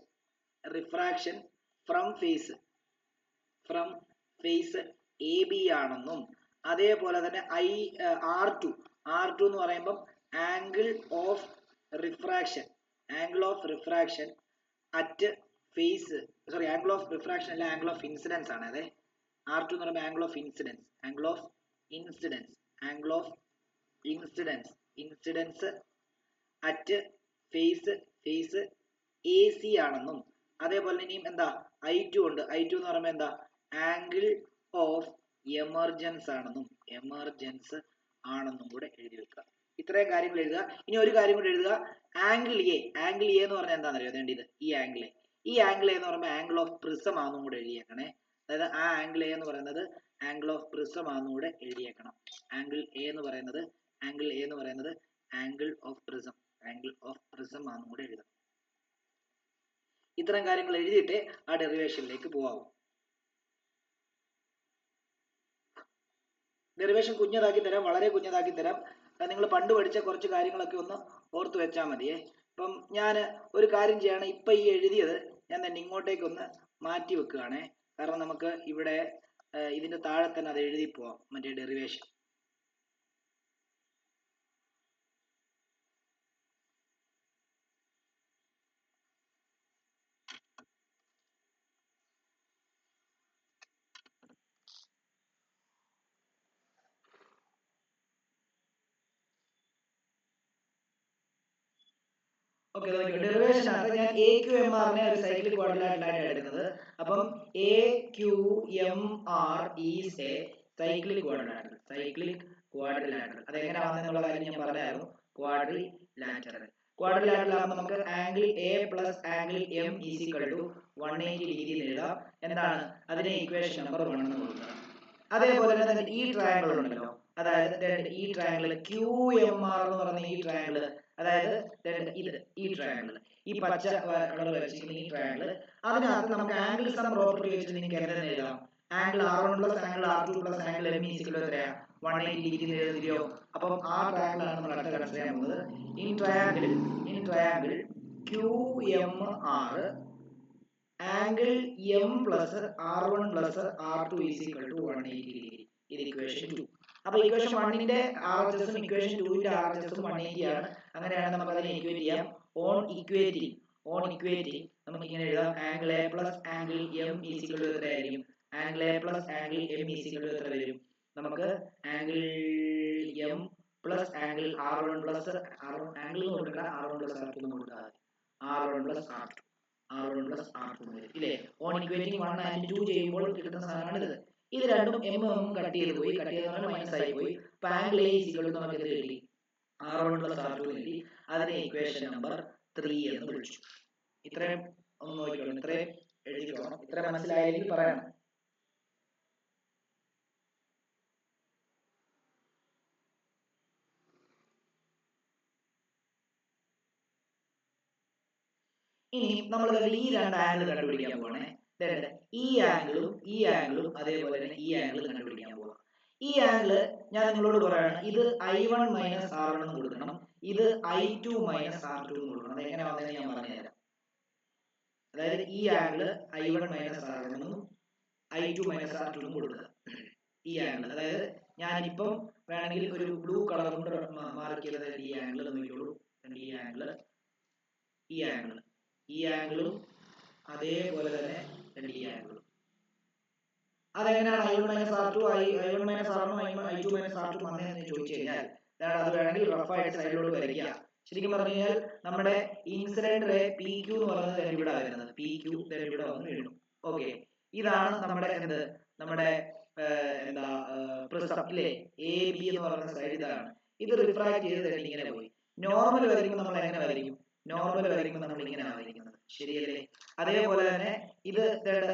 from face AB ആണെന്നും അതേപോലെ തന്നെ R2 എന്ന് പറയുമ്പോൾ angle of refraction at face angle of refraction അല്ല ആംഗിൾ ഓഫ് ഇൻസിഡൻസ് ആണ്. അതെ, R2 എന്ന് പറയുമ്പോൾ angle of incidence at face AC ആണെന്നും അതേപോലെ ഇനിയും എന്താ I2 ഉണ്ട്. I2 എന്ന് പറയുമ്പോൾ എന്താ ആംഗിൾ ഓഫ് എമർജൻസ് ആണെന്നും കൂടെ എഴുതി വെക്കുക. ഇത്രയും കാര്യങ്ങൾ എഴുതുക. ഇനി ഒരു കാര്യം കൂടെ എഴുതുക, ആംഗിൾ എ എന്ന് പറഞ്ഞാൽ എന്താണെന്നറിയോ? വേണ്ടത് ഈ ആംഗിൾ എ എന്ന് പറയുമ്പോൾ ആംഗിൾ ഓഫ് പ്രിസം ആണെന്നും കൂടെ എഴുതിയേക്കണേ. അതായത് ആ ആംഗിൾ എ എന്ന് പറയുന്നത് ആംഗിൾ ഓഫ് പ്രിസം ആണെന്നും കൂടെ എഴുതിയേക്കണം. ആംഗിൾ എ എന്ന് പറയുന്നത് ആംഗിൾ ഓഫ് പ്രിസം ആണെന്നും കൂടെ എഴുതണം. ഇത്തരം കാര്യങ്ങൾ എഴുതിയിട്ട് ആ ഡെറിവേഷനിലേക്ക് പോകാവൂ. ഡെറിവേഷൻ കുഞ്ഞതാക്കി തരാം, വളരെ കുഞ്ഞതാക്കി തരാം. നിങ്ങൾ പണ്ട് പഠിച്ച കുറച്ച് കാര്യങ്ങളൊക്കെ ഒന്ന് ഓർത്ത് വെച്ചാൽ മതിയേ. അപ്പം ഞാൻ ഒരു കാര്യം ചെയ്യാണ്, ഇപ്പം ഈ എഴുതിയത് ഞാൻ തന്നെ ഇങ്ങോട്ടേക്ക് ഒന്ന് മാറ്റി വെക്കുകയാണേ. കാരണം നമുക്ക് ഇവിടെ ഇതിന്റെ താഴെ തന്നെ അത് എഴുതി പോവാം, മറ്റേ ഡെറിവേഷൻ. ഓക്കെ, ഡെറിവേഷനകത്ത് ഞാൻ AQMR ഒരു സൈക്ലിക് ക്വാഡ്രിലാറ്ററലായിട്ട് എടുക്കുന്നത്. അപ്പം AQMR is a cyclic quadrilateral. അതെങ്ങനെയാണെന്നുള്ള കാര്യം ഞാൻ പറഞ്ഞായിരുന്നു. ക്വാഡ്രിലാറ്ററൽ ആകുമ്പോൾ നമുക്ക് angle A plus angle M is equal to 180 degree എന്ന് എഴുതാം. എന്താണ് അതിനെ ഇക്വേഷൻ നമ്പർ 1 എന്ന് കൊടുക്കുക. അതേപോലെ തന്നെ ഈ ട്രയാങ്കിൾ ഉണ്ടല്ലോ, അതായത് ഈ ട്രയാങ്കിൾ QMR എന്ന് പറയുന്ന ഈ ട്രയാങ്കിൾ, അതായത് ഈ ട്രയാങ്കിൾ, ഈ പച്ച കളർ വരച്ചിരിക്കുന്ന ഈ ട്രയാങ്കിൾ, അതിനകത്ത് നമുക്ക് ആംഗിൾ സം പ്രോപ്പർട്ടി വെച്ചിട്ട് നിങ്ങൾക്ക് എന്തെന്ന് എഴുതാം? Angle R1 plus angle R2 plus angle M is equal to എത്രയാ? 180 ഡിഗ്രി എന്ന് എഴുതിയോ? അപ്പം ആ ട്രയാങ്കിൾ ആണ് നമ്മൾ അടുത്ത കൺസിഡർ ചെയ്യാൻ പോകുന്നത്. In triangle QMR angle M plus R1 plus R2 is equal to 180 degree. ഇത് ഇക്വേഷൻ 2. അപ്പൊ ഇക്വേഷൻ 1ന്റെ RHS ഉം ഇക്വേഷൻ 2ന്റെ RHS ഉം 180 ആണ്. അങ്ങനെയാണെങ്കിൽ നമുക്ക് അതിനെ ഇക്വേറ്റ് ചെയ്യാം. ഓൺ ഇക്വേറ്റിംഗ് നമുക്ക് ഇങ്ങനെ എഴുതാം, angle A plus angle M is equal to എത്രയായിരിക്കും? Angle A plus angle M is equal to എത്ര വരും? നമുക്ക് angle M plus angle R1 plus angle എന്ന് കൊടുക്കണ്ട, R1 പ്ലസ് R2 എന്ന് കൊടുത്താൽ മതി. R1 പ്ലസ് R2 വരും ഇല്ലേ? ഓൺ ഇക്വേറ്റിംഗ് 1 and 2 ചെയ്യുമ്പോൾ കിട്ടുന്ന സാധനമാണ് ഇത്. ഇത് രണ്ടും M കട്ട് ചെയ്ത് പോയി, മൈനസ് ആയി പോയി. അപ്പൊ angle A is equal to നമുക്ക് എന്ത് കിട്ടി? R1 പ്ലസ് R2 കിട്ടി. അതിനെ ഇക്വേഷൻ നമ്പർ 3 എന്ന് വിളിച്ചു. ഇത്രയും ഒന്ന് നോക്കിക്കോണം, ഇത്രയും എഴുതിക്കോണം. ഇത്രയും മനസ്സിലായെങ്കിൽ പറയണം. ഇനി നമ്മൾ ഈ രണ്ട് ആംഗിൾ കണ്ടുപിടിക്കാൻ പോവാണേ. ഈ ആംഗിളും അതേപോലെ തന്നെ ഈ ആംഗിൾ കണ്ടുപിടിക്കാൻ പോവാം. ഈ ആംഗിൾ ഞാൻ നിങ്ങളോട് പറയാണ്, ഇത് I1 മൈനസ് R1 എന്ന് കൊടുക്കണം, ഇത് I2 മൈനസ് R2 എന്ന് കൊടുക്കണം. അത് എങ്ങനെ വന്നതെന്ന് ഞാൻ പറഞ്ഞുതരാം. അതായത് ഈ ആംഗിൾ I1 മൈനസ് R1 എന്നും I2 മൈനസ് R2 എന്നും കൊടുക്കുക. ഈ ആംഗിൾ, അതായത് ഞാനിപ്പം വേണമെങ്കിൽ ഒരു ബ്ലൂ കളർ കൊണ്ട് മാർക്ക് ചെയ്തത് ഈ ആംഗിൾ നോക്കിയോളൂ. ഈ ആംഗിളും അതേപോലെ തന്നെ ഈ ആംഗിളും. അതെങ്ങനെയാണ് I1 minus R2 I1 minus R1 I2 minus R2 വന്നതെന്ന് ചോദിച്ചു കഴിഞ്ഞാൽ അത് വേണമെങ്കിൽ റഫായിട്ട് സൈഡിലോട്ട് വരയ്ക്കുക. ശരിക്കും പറഞ്ഞു കഴിഞ്ഞാൽ നമ്മുടെ ഇൻസിഡന്റ് റേ PQ എന്ന് പറയുന്നത് ഇവിടെ വരുന്നത് PQ ഇവിടെ വന്ന് വീഴും. ഓക്കെ, ഇതാണ് നമ്മുടെ നമ്മുടെ എന്താ പ്രിസം ഇല്ലേ, AB എന്ന് പറയുന്ന സൈഡ് ഇതാണ്. ഇത് റിഫ്രാക്ട് ചെയ്ത് ഇങ്ങനെ പോയി. നോർമൽ വരയ്ക്കുമ്പോൾ നമ്മൾ എങ്ങനെ വരയ്ക്കും? നോർമൽ വരയ്ക്കുമ്പോൾ നമ്മൾ ഇങ്ങനെയാണ് വരയ്ക്കുന്നത്, ശരിയല്ലേ? അതേപോലെ തന്നെ ഇത്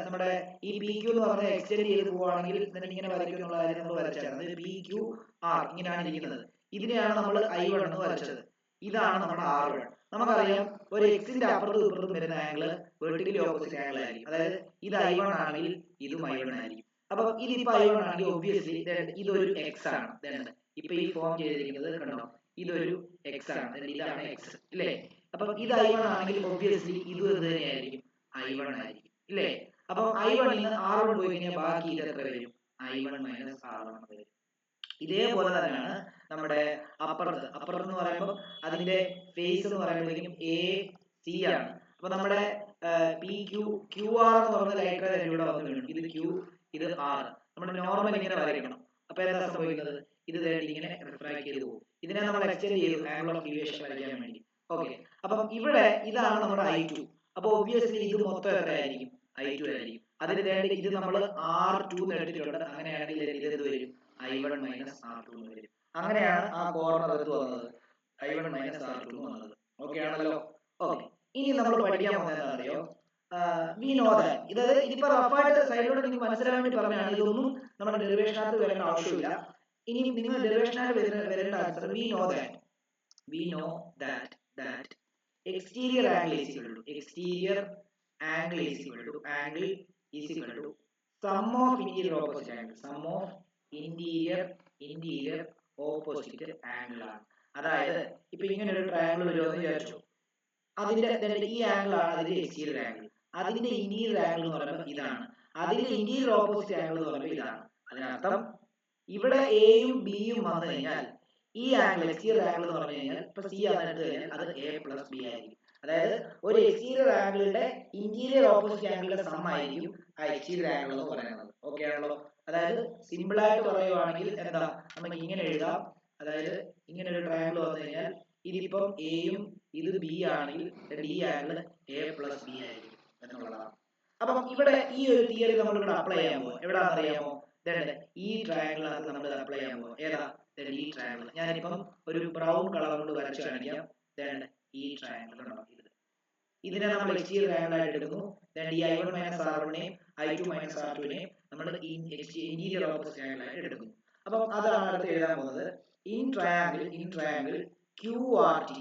നമ്മുടെ ഈ PQ എന്ന് പറഞ്ഞ എക്സ്റ്റെൻഡ് ചെയ്ത് പോവുകയാണെങ്കിൽ ഇങ്ങനെ വരയ്ക്കും എന്നുള്ള കാര്യം നമ്മൾ വരച്ചാണ്. PQR ഇങ്ങനെയാണ് ഇരിക്കുന്നത്. ഇതിനെയാണ് നമ്മൾ I1 എന്ന് വരച്ചത്. ഇതാണ് നമ്മുടെ R1. നമുക്കറിയാം ഒരു എക്സിന്റെ അപ്പുറത്തും ഇപ്പുറത്തും വരുന്ന ആംഗിള് വെർട്ടിക്കലി ഓപ്പോസിറ്റ് ആംഗിൾ ആയിരിക്കും. അതായത് ഇത് I1 ആണെങ്കിൽ ഇതും I1 ആയിരിക്കും. അപ്പൊ ഇതിപ്പോ I1 ആണെങ്കിൽ ഒബ്വിയസ്ലി ഇതൊരു എക്സ് ആണ്. ഇപ്പൊ ഈ ഫോം ചെയ്തിരിക്കുന്നത് കണ്ടോ, ഇതൊരു എക്സ് ആണ്, ഇതാണ് എക്സ് ഇല്ലേ? അപ്പൊ ഇത് I1 ആണെങ്കിൽ ഒബ്വിയസ്ലി ഇത് തന്നെയായിരിക്കും, I1 ആയിരിക്കും ഇല്ലേ? അപ്പൊ I1 ൽ നിന്ന് R1 പോയി കഴിഞ്ഞാൽ ബാക്കി ഇത് എത്ര വരും? I1 മൈനസ് R1 വരും. ഇതേപോലെ തന്നെയാണ് നമ്മുടെ അപ്പുറത്ത് എന്ന് പറയുമ്പോൾ അതിന്റെ ഫേസ് എന്ന് പറയുമ്പോഴേക്കും AC ആണ്. അപ്പൊ നമ്മുടെ QR എന്ന് പറഞ്ഞ ലൈറ്റ് ഇവിടെ വന്നു വീഴും. ഇത് Q, ഇത് R. നമ്മുടെ നോർമൽ ഇങ്ങനെ വരയ്ക്കണം. അപ്പൊ എന്താ സംഭവിക്കുന്നത്? ഇത് ഇങ്ങനെ റിഫ്രാക്ട് ചെയ്ത് പോകും. ഇതിനെ നമ്മൾ എക്സ്റ്റെൻഡ് ചെയ്തു ആംഗിൾ ഓഫ് ഡീവിയേഷൻ വരയ്ക്കാൻ വേണ്ടി. ഓക്കെ, അപ്പം ഇവിടെ ഇതാണ് നമ്മുടെ I2. അപ്പൊ ഒബ്വിയസ്ലി ഇത് മൊത്തം എത്രയായിരിക്കും? I2 ആയിരിക്കും. അതിന് ഇത് നമ്മൾ R2 എടുത്തിട്ടുണ്ട്. അങ്ങനെയാണെങ്കിൽ ഇത് എന്ത് വരും? I1 മൈനസ് R2 എന്ന് വരും. അങ്ങനെയാണ് ആ കോർണർ എടുത്ത് വന്നത്, I1 മൈനസ് R2 എന്ന് വന്നത്. ഓക്കെ ആണല്ലോ? ഓക്കെ, ഇനി നമ്മൾ പഠിക്കാൻ പോകുന്നത് അറിയോ? We know that. ഇതിപ്പോ റഫായിട്ട് സൈഡിലൂടെ നിങ്ങൾക്ക് മനസ്സിലാൻ വേണ്ടി പറഞ്ഞാണ്. ഇതൊന്നും നമ്മുടെ ഡെറിവേഷനകത്ത് വരേണ്ട ആവശ്യമില്ല. ഇനി നിങ്ങൾ ഡെറിവേഷനായിട്ട് വരേണ്ട answer we know that exterior angle is equal to sum of interior opposite angle ആണ്. അതായത് ഇപ്പൊ ഇങ്ങനെ ഒരു ട്രയാങ്കിൾ വരുമെന്ന് വിചാരിച്ചു. അതിന്റെ ഈ ആംഗിൾ ആണ് അതിന്റെ എക്സ്റ്റീരിയർ ആംഗിൾ. അതിന്റെ ഇന്റീരിയർ ആംഗിൾ എന്ന് പറയുമ്പോൾ ഇതാണ്. അതിന്റെ ഇന്റീരിയർ ഓപ്പോസിറ്റ് ആംഗിൾ എന്ന് പറയുമ്പോൾ ഇതാണ്. അതിനർത്ഥം ഇവിടെ എയും ബിയും വന്നു കഴിഞ്ഞാൽ ഈ ആംഗിൾ എക്സ്റ്റീരിയർ ആംഗിൾ എന്ന് പറഞ്ഞു കഴിഞ്ഞാൽ ഇപ്പൊ സി ആണ് എടുത്തു കഴിഞ്ഞാൽ അത് A പ്ലസ് ബി ആയിരിക്കും. അതായത് ഒരു എക്സ്റ്റീരിയർ ആംഗിളിന്റെ ഇന്റീരിയർ ഓപ്പോസിറ്റ് ആംഗിളിന്റെ സം ആയിരിക്കും ആ എക്സ്റ്റീരിയർ ആംഗിൾ എന്ന് പറയുന്നത്. ഓക്കെ ആണല്ലോ? അതായത് സിമ്പിൾ ആയിട്ട് പറയുവാണെങ്കിൽ എന്താ, നമുക്ക് ഇങ്ങനെ എഴുതാം. അതായത് ഇങ്ങനെ ഒരു ട്രയാങ്കിൾ വന്നു കഴിഞ്ഞാൽ ഇതിപ്പം എയും ഇത് ബി ആണെങ്കിൽ ഈ ആംഗിൾ A പ്ലസ് ബി ആയിരിക്കും എന്നുള്ളതാണ്. അപ്പം ഇവിടെ ഈ ഒരു തിയറി നമ്മൾ ഇവിടെ അപ്ലൈ ചെയ്യാൻ പോകും. എവിടാന്നറിയാമോ? ഈ ട്രയാങ്കിളിനകത്ത് നമ്മൾ അപ്ലൈ ചെയ്യാൻ പോകും. ഏതാ? ഈ ട്രയാങ്കിൾ. ഞാനിപ്പം ഒരു ബ്രൗൺ കളർ കൊണ്ട് വരച്ചു കാണിക്കാം. ഈ ട്രയാങ്കിൾ ഇതിനെ നമ്മൾ എക്സ്റ്റീരിയർ ആംഗിൾ ആയിട്ട് എടുക്കുന്നു. ഈ I1 മൈനസ് R1 നെയും I2 മൈനസ് R2 നെയും നമ്മൾ ഇന്റീരിയർ ഓപ്പോസിറ്റ് ആംഗിൾ ആയിട്ട് എടുക്കുന്നു. അപ്പം അതാണ് അടുത്ത് എഴുതാൻ പോകുന്നത്. In triangle QRT.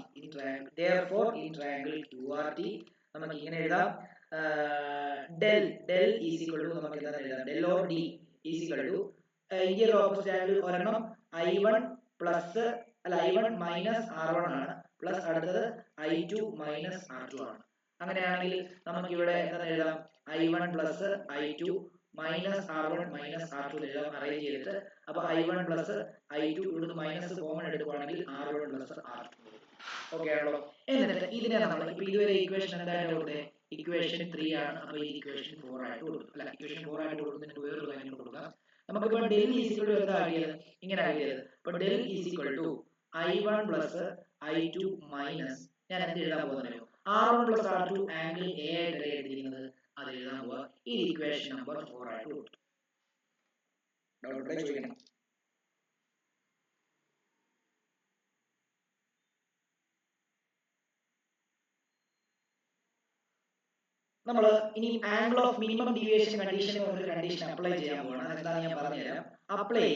Therefore in triangle QRT നമുക്ക് ഇങ്ങനെ എഴുതാം. del is equal to നമുക്ക് എന്താ എഴുതാം? del or D is equal to interior opposite angle ഒരെണ്ണം I1 plus I1 minus R1 ആണ്, പ്ലസ് അടുത്തത് I2 മൈനസ് R2 ആണ്. അങ്ങനെയാണെങ്കിൽ നമുക്ക് ഇവിടെ എന്താ എഴുതാം? I1 plus I2 minus R1 minus R2 എഴുതാം അറേഞ്ച് ചെയ്തിട്ട്. അപ്പൊ I1 പ്ലസ് I2 ഇവിടുന്ന് മൈനസ് കോമൺ എടുക്കുവാണെങ്കിൽ R1 പ്ലസ് R2. ഓക്കെ ആണല്ലോ? എന്നിട്ട് ഇതിനെ നമ്മൾ ഇപ്പൊ ഇതുവരെ ഇക്വേഷൻ എന്തായിട്ട് കൊടുത്തേ? ഇക്വേഷൻ 3 ആണ്. അപ്പൊ ഈ ഇക്വേഷൻ 4 ആയിട്ട് കൊടുക്കും. അല്ല, ഇക്വേഷൻ 4 ആയിട്ട് കൊടുക്കുന്നതിന് വേറൊരു കാര്യം കൊടുക്കാം. നമുക്കിപ്പോ ഡെൽ ഈസ് ഈക്വൽ ടു എന്താ ആക്കിയത്? ഇങ്ങനെ ആക്കിയത്. അപ്പൊ del is equal to I1 plus I2 minus ഞാൻ എന്ത് എഴുതാൻ പോകുന്നല്ലോ? R1 plus R2 angle A ആയിട്ട് എടുത്തിരിക്കുന്നത് അത് എഴുതാൻ പോവാ. ഈ ഇക്വേഷൻ നമ്പർ 4 ആയിട്ട് കൊടുത്തു. ചോദിക്കണം. നമ്മൾ ഇനി angle of minimum deviation condition എന്നൊരു കണ്ടീഷൻ അപ്ലൈ ചെയ്യാൻ പോവാണ്. എന്താണെന്ന് ഞാൻ പറഞ്ഞുതരാം. Apply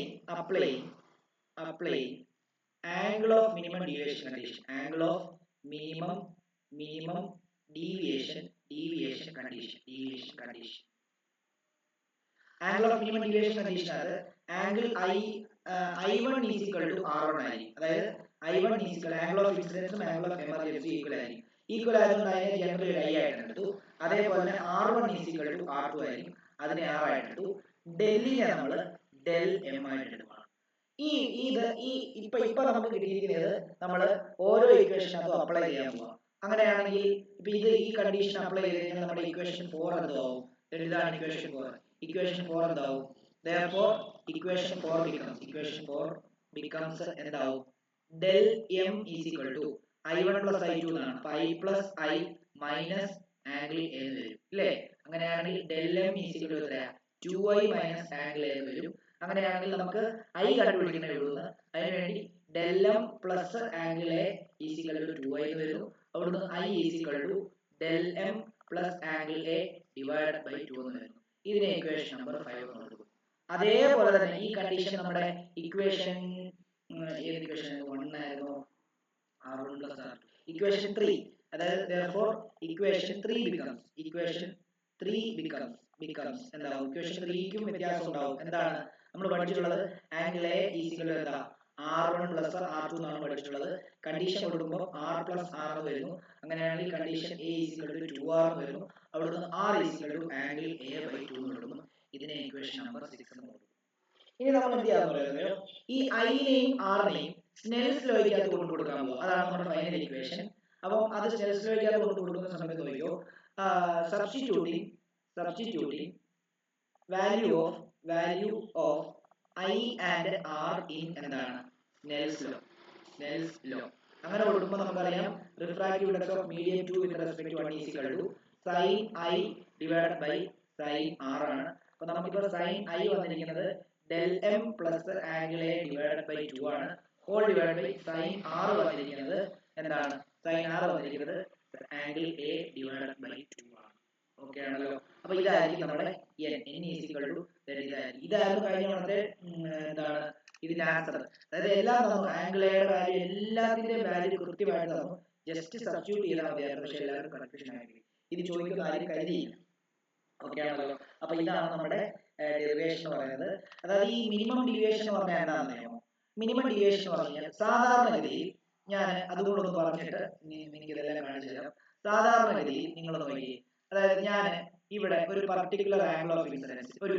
angle of minimum deviation condition. Angle of minimum deviation condition. Angle of minimum deviation condition അത് angle I1 is equal to R1 ആയിരിക്കും. അതായത് I1 is equal angle of ഇൻസിഡൻസും ആംഗിൾ ഓഫ് എമർജൻസി ഈക്വൽ ആയിരിക്കും. ഈക്വൽ ആയതുകൊണ്ട് അതിനെ ജനറൽ ഒരു I ആയിട്ട് എടുത്തു. അതേപോലെ തന്നെ R1 is equal to R2 ആയിരിക്കും. അതിനെ R ആയിട്ട് എടുത്തു. ഡെല്ലിനെ നമ്മൾ ഡെൽ M ആയിട്ട് എടുക്കണം. ഇപ്പൊ നമുക്ക് കിട്ടിയിരിക്കുന്നത് നമ്മൾ ഓരോ ഇക്വേഷനകത്തും അപ്ലൈ ചെയ്യാൻ പോവാം. അങ്ങനെയാണെങ്കിൽ ഇപ്പൊ ഈ കണ്ടീഷൻ അപ്ലൈ ചെയ്ത് കഴിഞ്ഞാൽ നമ്മുടെ ഇക്വേഷൻ 4 എന്താവും? ഇതാണ് ഇക്വേഷൻ 4. ഇക്വേഷൻ 4 എന്താവും? therefore ഇക്വേഷൻ 4 becomes എന്താവും? del m is equal to i1 plus i2 എന്നാണ്. അപ്പൊ i plus i minus angle a എന്ന് വരും അല്ലേ? അങ്ങനെയാണെങ്കിൽ del m is equal to എത്രയാ? 2i minus angle a എന്ന് വരും. അങ്ങനെയാണെങ്കിൽ നമുക്ക് i കണ്ടുപിടിക്കുന്നേ ഉള്ളൂ. അതിനുവേണ്ടി del m plus angle a is equal to 2i എന്ന് വരുന്നു. അവിടുന്ന് i is equal to del m plus angle a divided by 2 എന്ന് വരുന്നു. ഇതിനെ ഇക്വേഷൻ നമ്പർ 5 എന്ന് കൊടുക്കും. അതേപോലെ തന്നെ ഈ കണ്ടീഷൻ നമ്മുടെ ഇക്വേഷൻ ഏത് ഇക്വേഷൻ 1 ആയിരുന്നു? r1 plus r2. ഇക്വേഷൻ 3, അതായത് therefore ഇക്വേഷൻ 3 becomes എന്താവും? ഇക്വേഷൻ 3ക്കും വ്യത്യാസം ഉണ്ടാവും. എന്താണ് നമ്മൾ പഠിച്ചിട്ടുള്ളത്? Angle a is equal to എന്താ? r1 plus r2 എന്നാണ് പഠിച്ചിട്ടുള്ളത്. കണ്ടീഷൻ കൊടുക്കുമ്പോൾ r plus r വരുന്നു. അങ്ങനെയാണെങ്കിൽ condition a is equal to 2r വരുന്നു. അവിടുന്ന് r is equal to angle a by 2 എന്ന് കൊടുക്കുന്നു. ഇതിനെ ഇക്വേഷൻ നമ്പർ 6 എന്ന് കൊടുക്കും. ഇനി നമ്മൾ എന്ത് ചെയ്യാന്ന് പറയുന്നത്, ഈ ഐനെയും ആറിനെയും സ്നെൽസ് ലോയ്ക്കകത്ത് കൊണ്ട് കൊടുക്കാൻ പോകും. അതാണ് നമ്മുടെ ഫൈനൽ ഇക്വേഷൻ. അപ്പം അത് സ്നെൽസ് ലോയ്ക്കകത്ത് കൊണ്ട് കൊടുക്കുന്ന സമയത്ത് നോക്കിയോ, substituting value of I and R in എന്താണ്? Snell's law. അങ്ങനെ കൊടുക്കുമ്പോൾ നമുക്കറിയാം refractive index of medium 2 with respect to 1 is equal to sine I divided by sine R ആണ്. അപ്പോൾ നമുക്കിപ്പോൾ സൈൻ ഐ വന്നിരിക്കുന്നത് del m plus angle a divided by 2 ആണ്. Whole divide by sine R വന്നിരിക്കുന്നത് എന്താണ്? സൈൻ ആർ വന്നിരിക്കുന്നത് ആംഗിൾ a divided by 2 ആണ്. ഓക്കെ ആണല്ലോ? അപ്പോൾ ഇതായിരിക്കും നമ്മുടെ n is equal to ഇതായിരുന്നു കഴിഞ്ഞ തവണത്തെ എന്താണ് ഇതിന്റെ ആൻസർ. അതായത് എല്ലാം തന്നു, ആംഗിൾ എയുടെ വാല്യൂ എല്ലാത്തിന്റെയും വാല്യൂ കൃത്യമായിട്ട് തന്നു. ജസ്റ്റ് സബ്സ്റ്റിറ്റ്യൂട്ട് ചെയ്താൽ മതിയായിരുന്നു. പക്ഷേ എല്ലാവരും കൺഫ്യൂഷൻ ആയിരിക്കും. ഇത് ചോദിക്കുന്ന ആരും കരുതിയില്ല. ഓക്കെ ആണല്ലോ? അപ്പൊ ഇതാണ് നമ്മുടെ ഡെറിവേഷൻ എന്ന് പറയുന്നത്. അതായത് ഈ മിനിമം ഡീവിയേഷൻ എന്ന് പറഞ്ഞാൽ എന്താണെന്ന് അറിയാമോ? മിനിമം ഡീവിയേഷൻ എന്ന് പറഞ്ഞാൽ സാധാരണഗതിയിൽ ഞാൻ അതുകൊണ്ടൊന്ന് പറഞ്ഞിട്ട് എനിക്ക് ഇതെല്ലാം കാണിച്ചു തരാം. സാധാരണഗതിയിൽ നിങ്ങൾ നോക്കി, അതായത് ഞാൻ ഇവിടെ ഒരു പർട്ടിക്കുലർ ആംഗിൾ ഓഫ് ഇൻസിഡൻസ്, ഒരു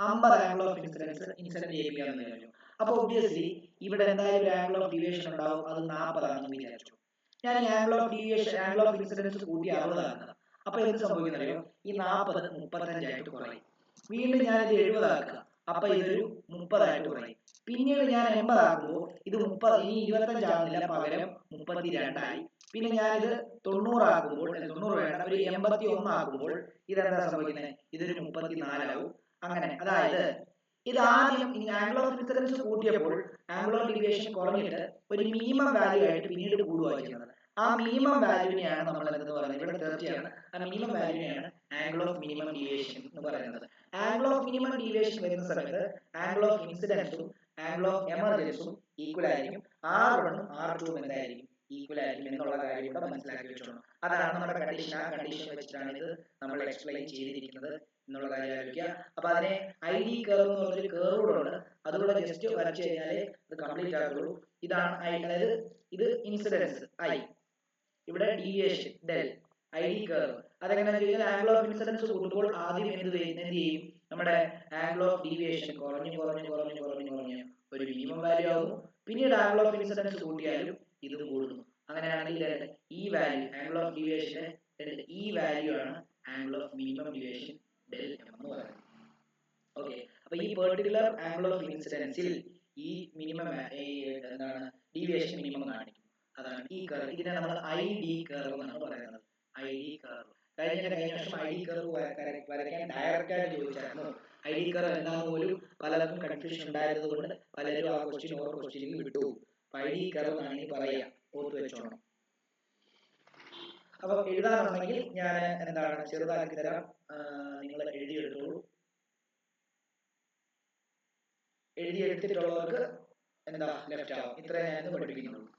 50 ആംഗിൾ ഓഫ് ഇൻസിഡന്റ് ചെയ്യിപ്പിക്കാന്ന് വിചാരിച്ചു. അപ്പൊ ഒബ്വിയസ്ലി ഇവിടെ എന്തായാലും ഒരു ആംഗിൾ ഓഫ് ഡീവിയേഷൻ ഉണ്ടാവും. അത് 40 ആണെന്ന് വിചാരിച്ചു. ഞാൻ ഈ ആംഗിൾ ഓഫ് ഇൻസിഡൻസ് കൂട്ടി 60 ആക്കുക. അപ്പൊ എന്ത് സംഭവിക്കുന്നറിയോ? ഈ 40 35 ആയിട്ട് കുറയും. വീണ്ടും ഞാൻ ഇത് 70 ആക്കുക. അപ്പൊ ഇതൊരു 30 ആയിട്ട് കുറയും. പിന്നീട് ഞാൻ 80 ആക്കുമ്പോൾ ഇത് 30, ഇനി 25 ആകുന്നില്ല, പകരം 32 ആയി. പിന്നെ ഞാനിത് 90 ആക്കുമ്പോൾ, 90 വേണ്ട, ഒരു 81 ആക്കുമ്പോൾ ഇതെന്താ സംഭവിക്കുന്നത്? ഇതൊരു 34 ആവും. അങ്ങനെ അതായത് ഇത് ആദ്യം ആംഗിൾ ഓഫ് ഇൻസിഡൻസ് കൂട്ടിയപ്പോൾ ആംഗിൾ ഓഫ് ഡീവിയേഷൻ കുറഞ്ഞിട്ട് ഒരു മിനിമം വാല്യൂ ആയിട്ട് പിന്നീട് കൂടുകയാണ് ചെയ്യുന്നത്. ആ മിനിമം വാല്യൂവിനെയാണ് നമ്മൾ എന്തെന്ന് പറയുന്നത്? ഇവിടെ 30 ആണ്. ആ മിനിമം വാല്യൂവിനെയാണ് ആംഗിൾ ഓഫ് മിനിമം ഡീവിയേഷൻ എന്ന് പറയുന്നത്. ആംഗിൾ ഓഫ് മിനിമം ഡീവിയേഷൻ വരുന്ന സമയത്ത് ആംഗിൾ ഓഫ് ഇൻസിഡൻസും ആംഗിൾ ഓഫ് എമർജൻസും ഈക്വൽ ആയിരിക്കും. R1ഉം R2ഉം എന്തായിരിക്കും? ഈക്വൽ ആയിരിക്കും എന്നുള്ള കാര്യം കൂടെ മനസ്സിലാക്കി വെച്ചോളൂ. അതാണ് നമ്മുടെ കണ്ടീഷൻ. ആ കണ്ടീഷൻ വെച്ചിട്ടാണ് ഇത് നമ്മൾ എക്സ്പ്ലെയിൻ ചെയ്തിരിക്കുന്നത് എന്നുള്ള കാര്യം ആലോചിക്കുക. അപ്പൊ അതിനെ ഐ ഡി കർവ് എന്ന് പറഞ്ഞൊരു കർവ് കൂടെ ഉണ്ട്. അതുകൂടെ ജസ്റ്റ് വരച്ചു കഴിഞ്ഞാലേ ഇത് കംപ്ലീറ്റ് ആകുള്ളൂ. ഇതാണ് ഐ, അതായത് ഇത് ഇൻസിഡൻസ് ഐ, ഇവിടെ deviation del, I D curve. അതെങ്ങനെയാണെന്ന് വെച്ച് കഴിഞ്ഞാൽ ആംഗിൾ ഓഫ് ഇൻസിഡൻസ് കൂട്ടുമ്പോൾ ആദ്യം എന്ത് ചെയ്യും? നമ്മുടെ ആംഗിൾ ഓഫ് ഡീവിയേഷൻ കുറഞ്ഞ് ഒരു മിനിമം വാല്യൂ ആകുന്നു. പിന്നീട് ആംഗിൾ ഓഫ് ഇൻസിഡൻസ് കൂട്ടിയാലും ഇത് കൂടുന്നു. അങ്ങനെയാണെങ്കിൽ ഈ വാല്യൂ ആംഗിൾ ഓഫ് ഡീവിയേഷന്റെ ഈ വാല്യൂ ആണ് angle of minimum deviation del എന്ന് പറയുന്നത്. ഓക്കെ, അപ്പൊ ഈ പെർട്ടിക്കുലർ ആംഗിൾ ഓഫ് ഇൻസിഡൻസിൽ ഈ മിനിമം എന്താണ് ഡീവിയേഷൻ മിനിമം കാണിക്കും. അതാണ് ഈ കർവ്. ഇതിനെ നമ്മൾ ഐ ഡി കർവ് എന്നാണ് പറയുന്നത്. I D curve. കഴിഞ്ഞ വർഷം ഐ ഡി കർവ് വരയ്ക്കാൻ ഡയറക്റ്റ് ആയിട്ട് ചോദിച്ചായിരുന്നു. ഐ ഡി കർവ് എന്താണെന്ന് പോലും പലർക്കും കൺഫ്യൂഷൻ ഉണ്ടായിരുന്നത് കൊണ്ട് പലരും ആ ക്വസ്റ്റ്യനിൽ വിട്ടു. ഐ ഡി കർവ് എന്നാണ് പറയാ, ഓർത്ത് വെച്ചോണം. അപ്പൊ എഴുതാനുണ്ടെങ്കിൽ ഞാൻ എന്താണ് ചെറുതാക്കി തരാം, നിങ്ങൾ എഴുതിയെടുത്തോളൂ. എഴുതിയെടുത്തിട്ടുള്ളവർക്ക് എന്താ ലെഫ്റ്റ് ആവും. ഇത്രയും ഞാൻ പഠിപ്പിക്കുന്നുള്ളൂ.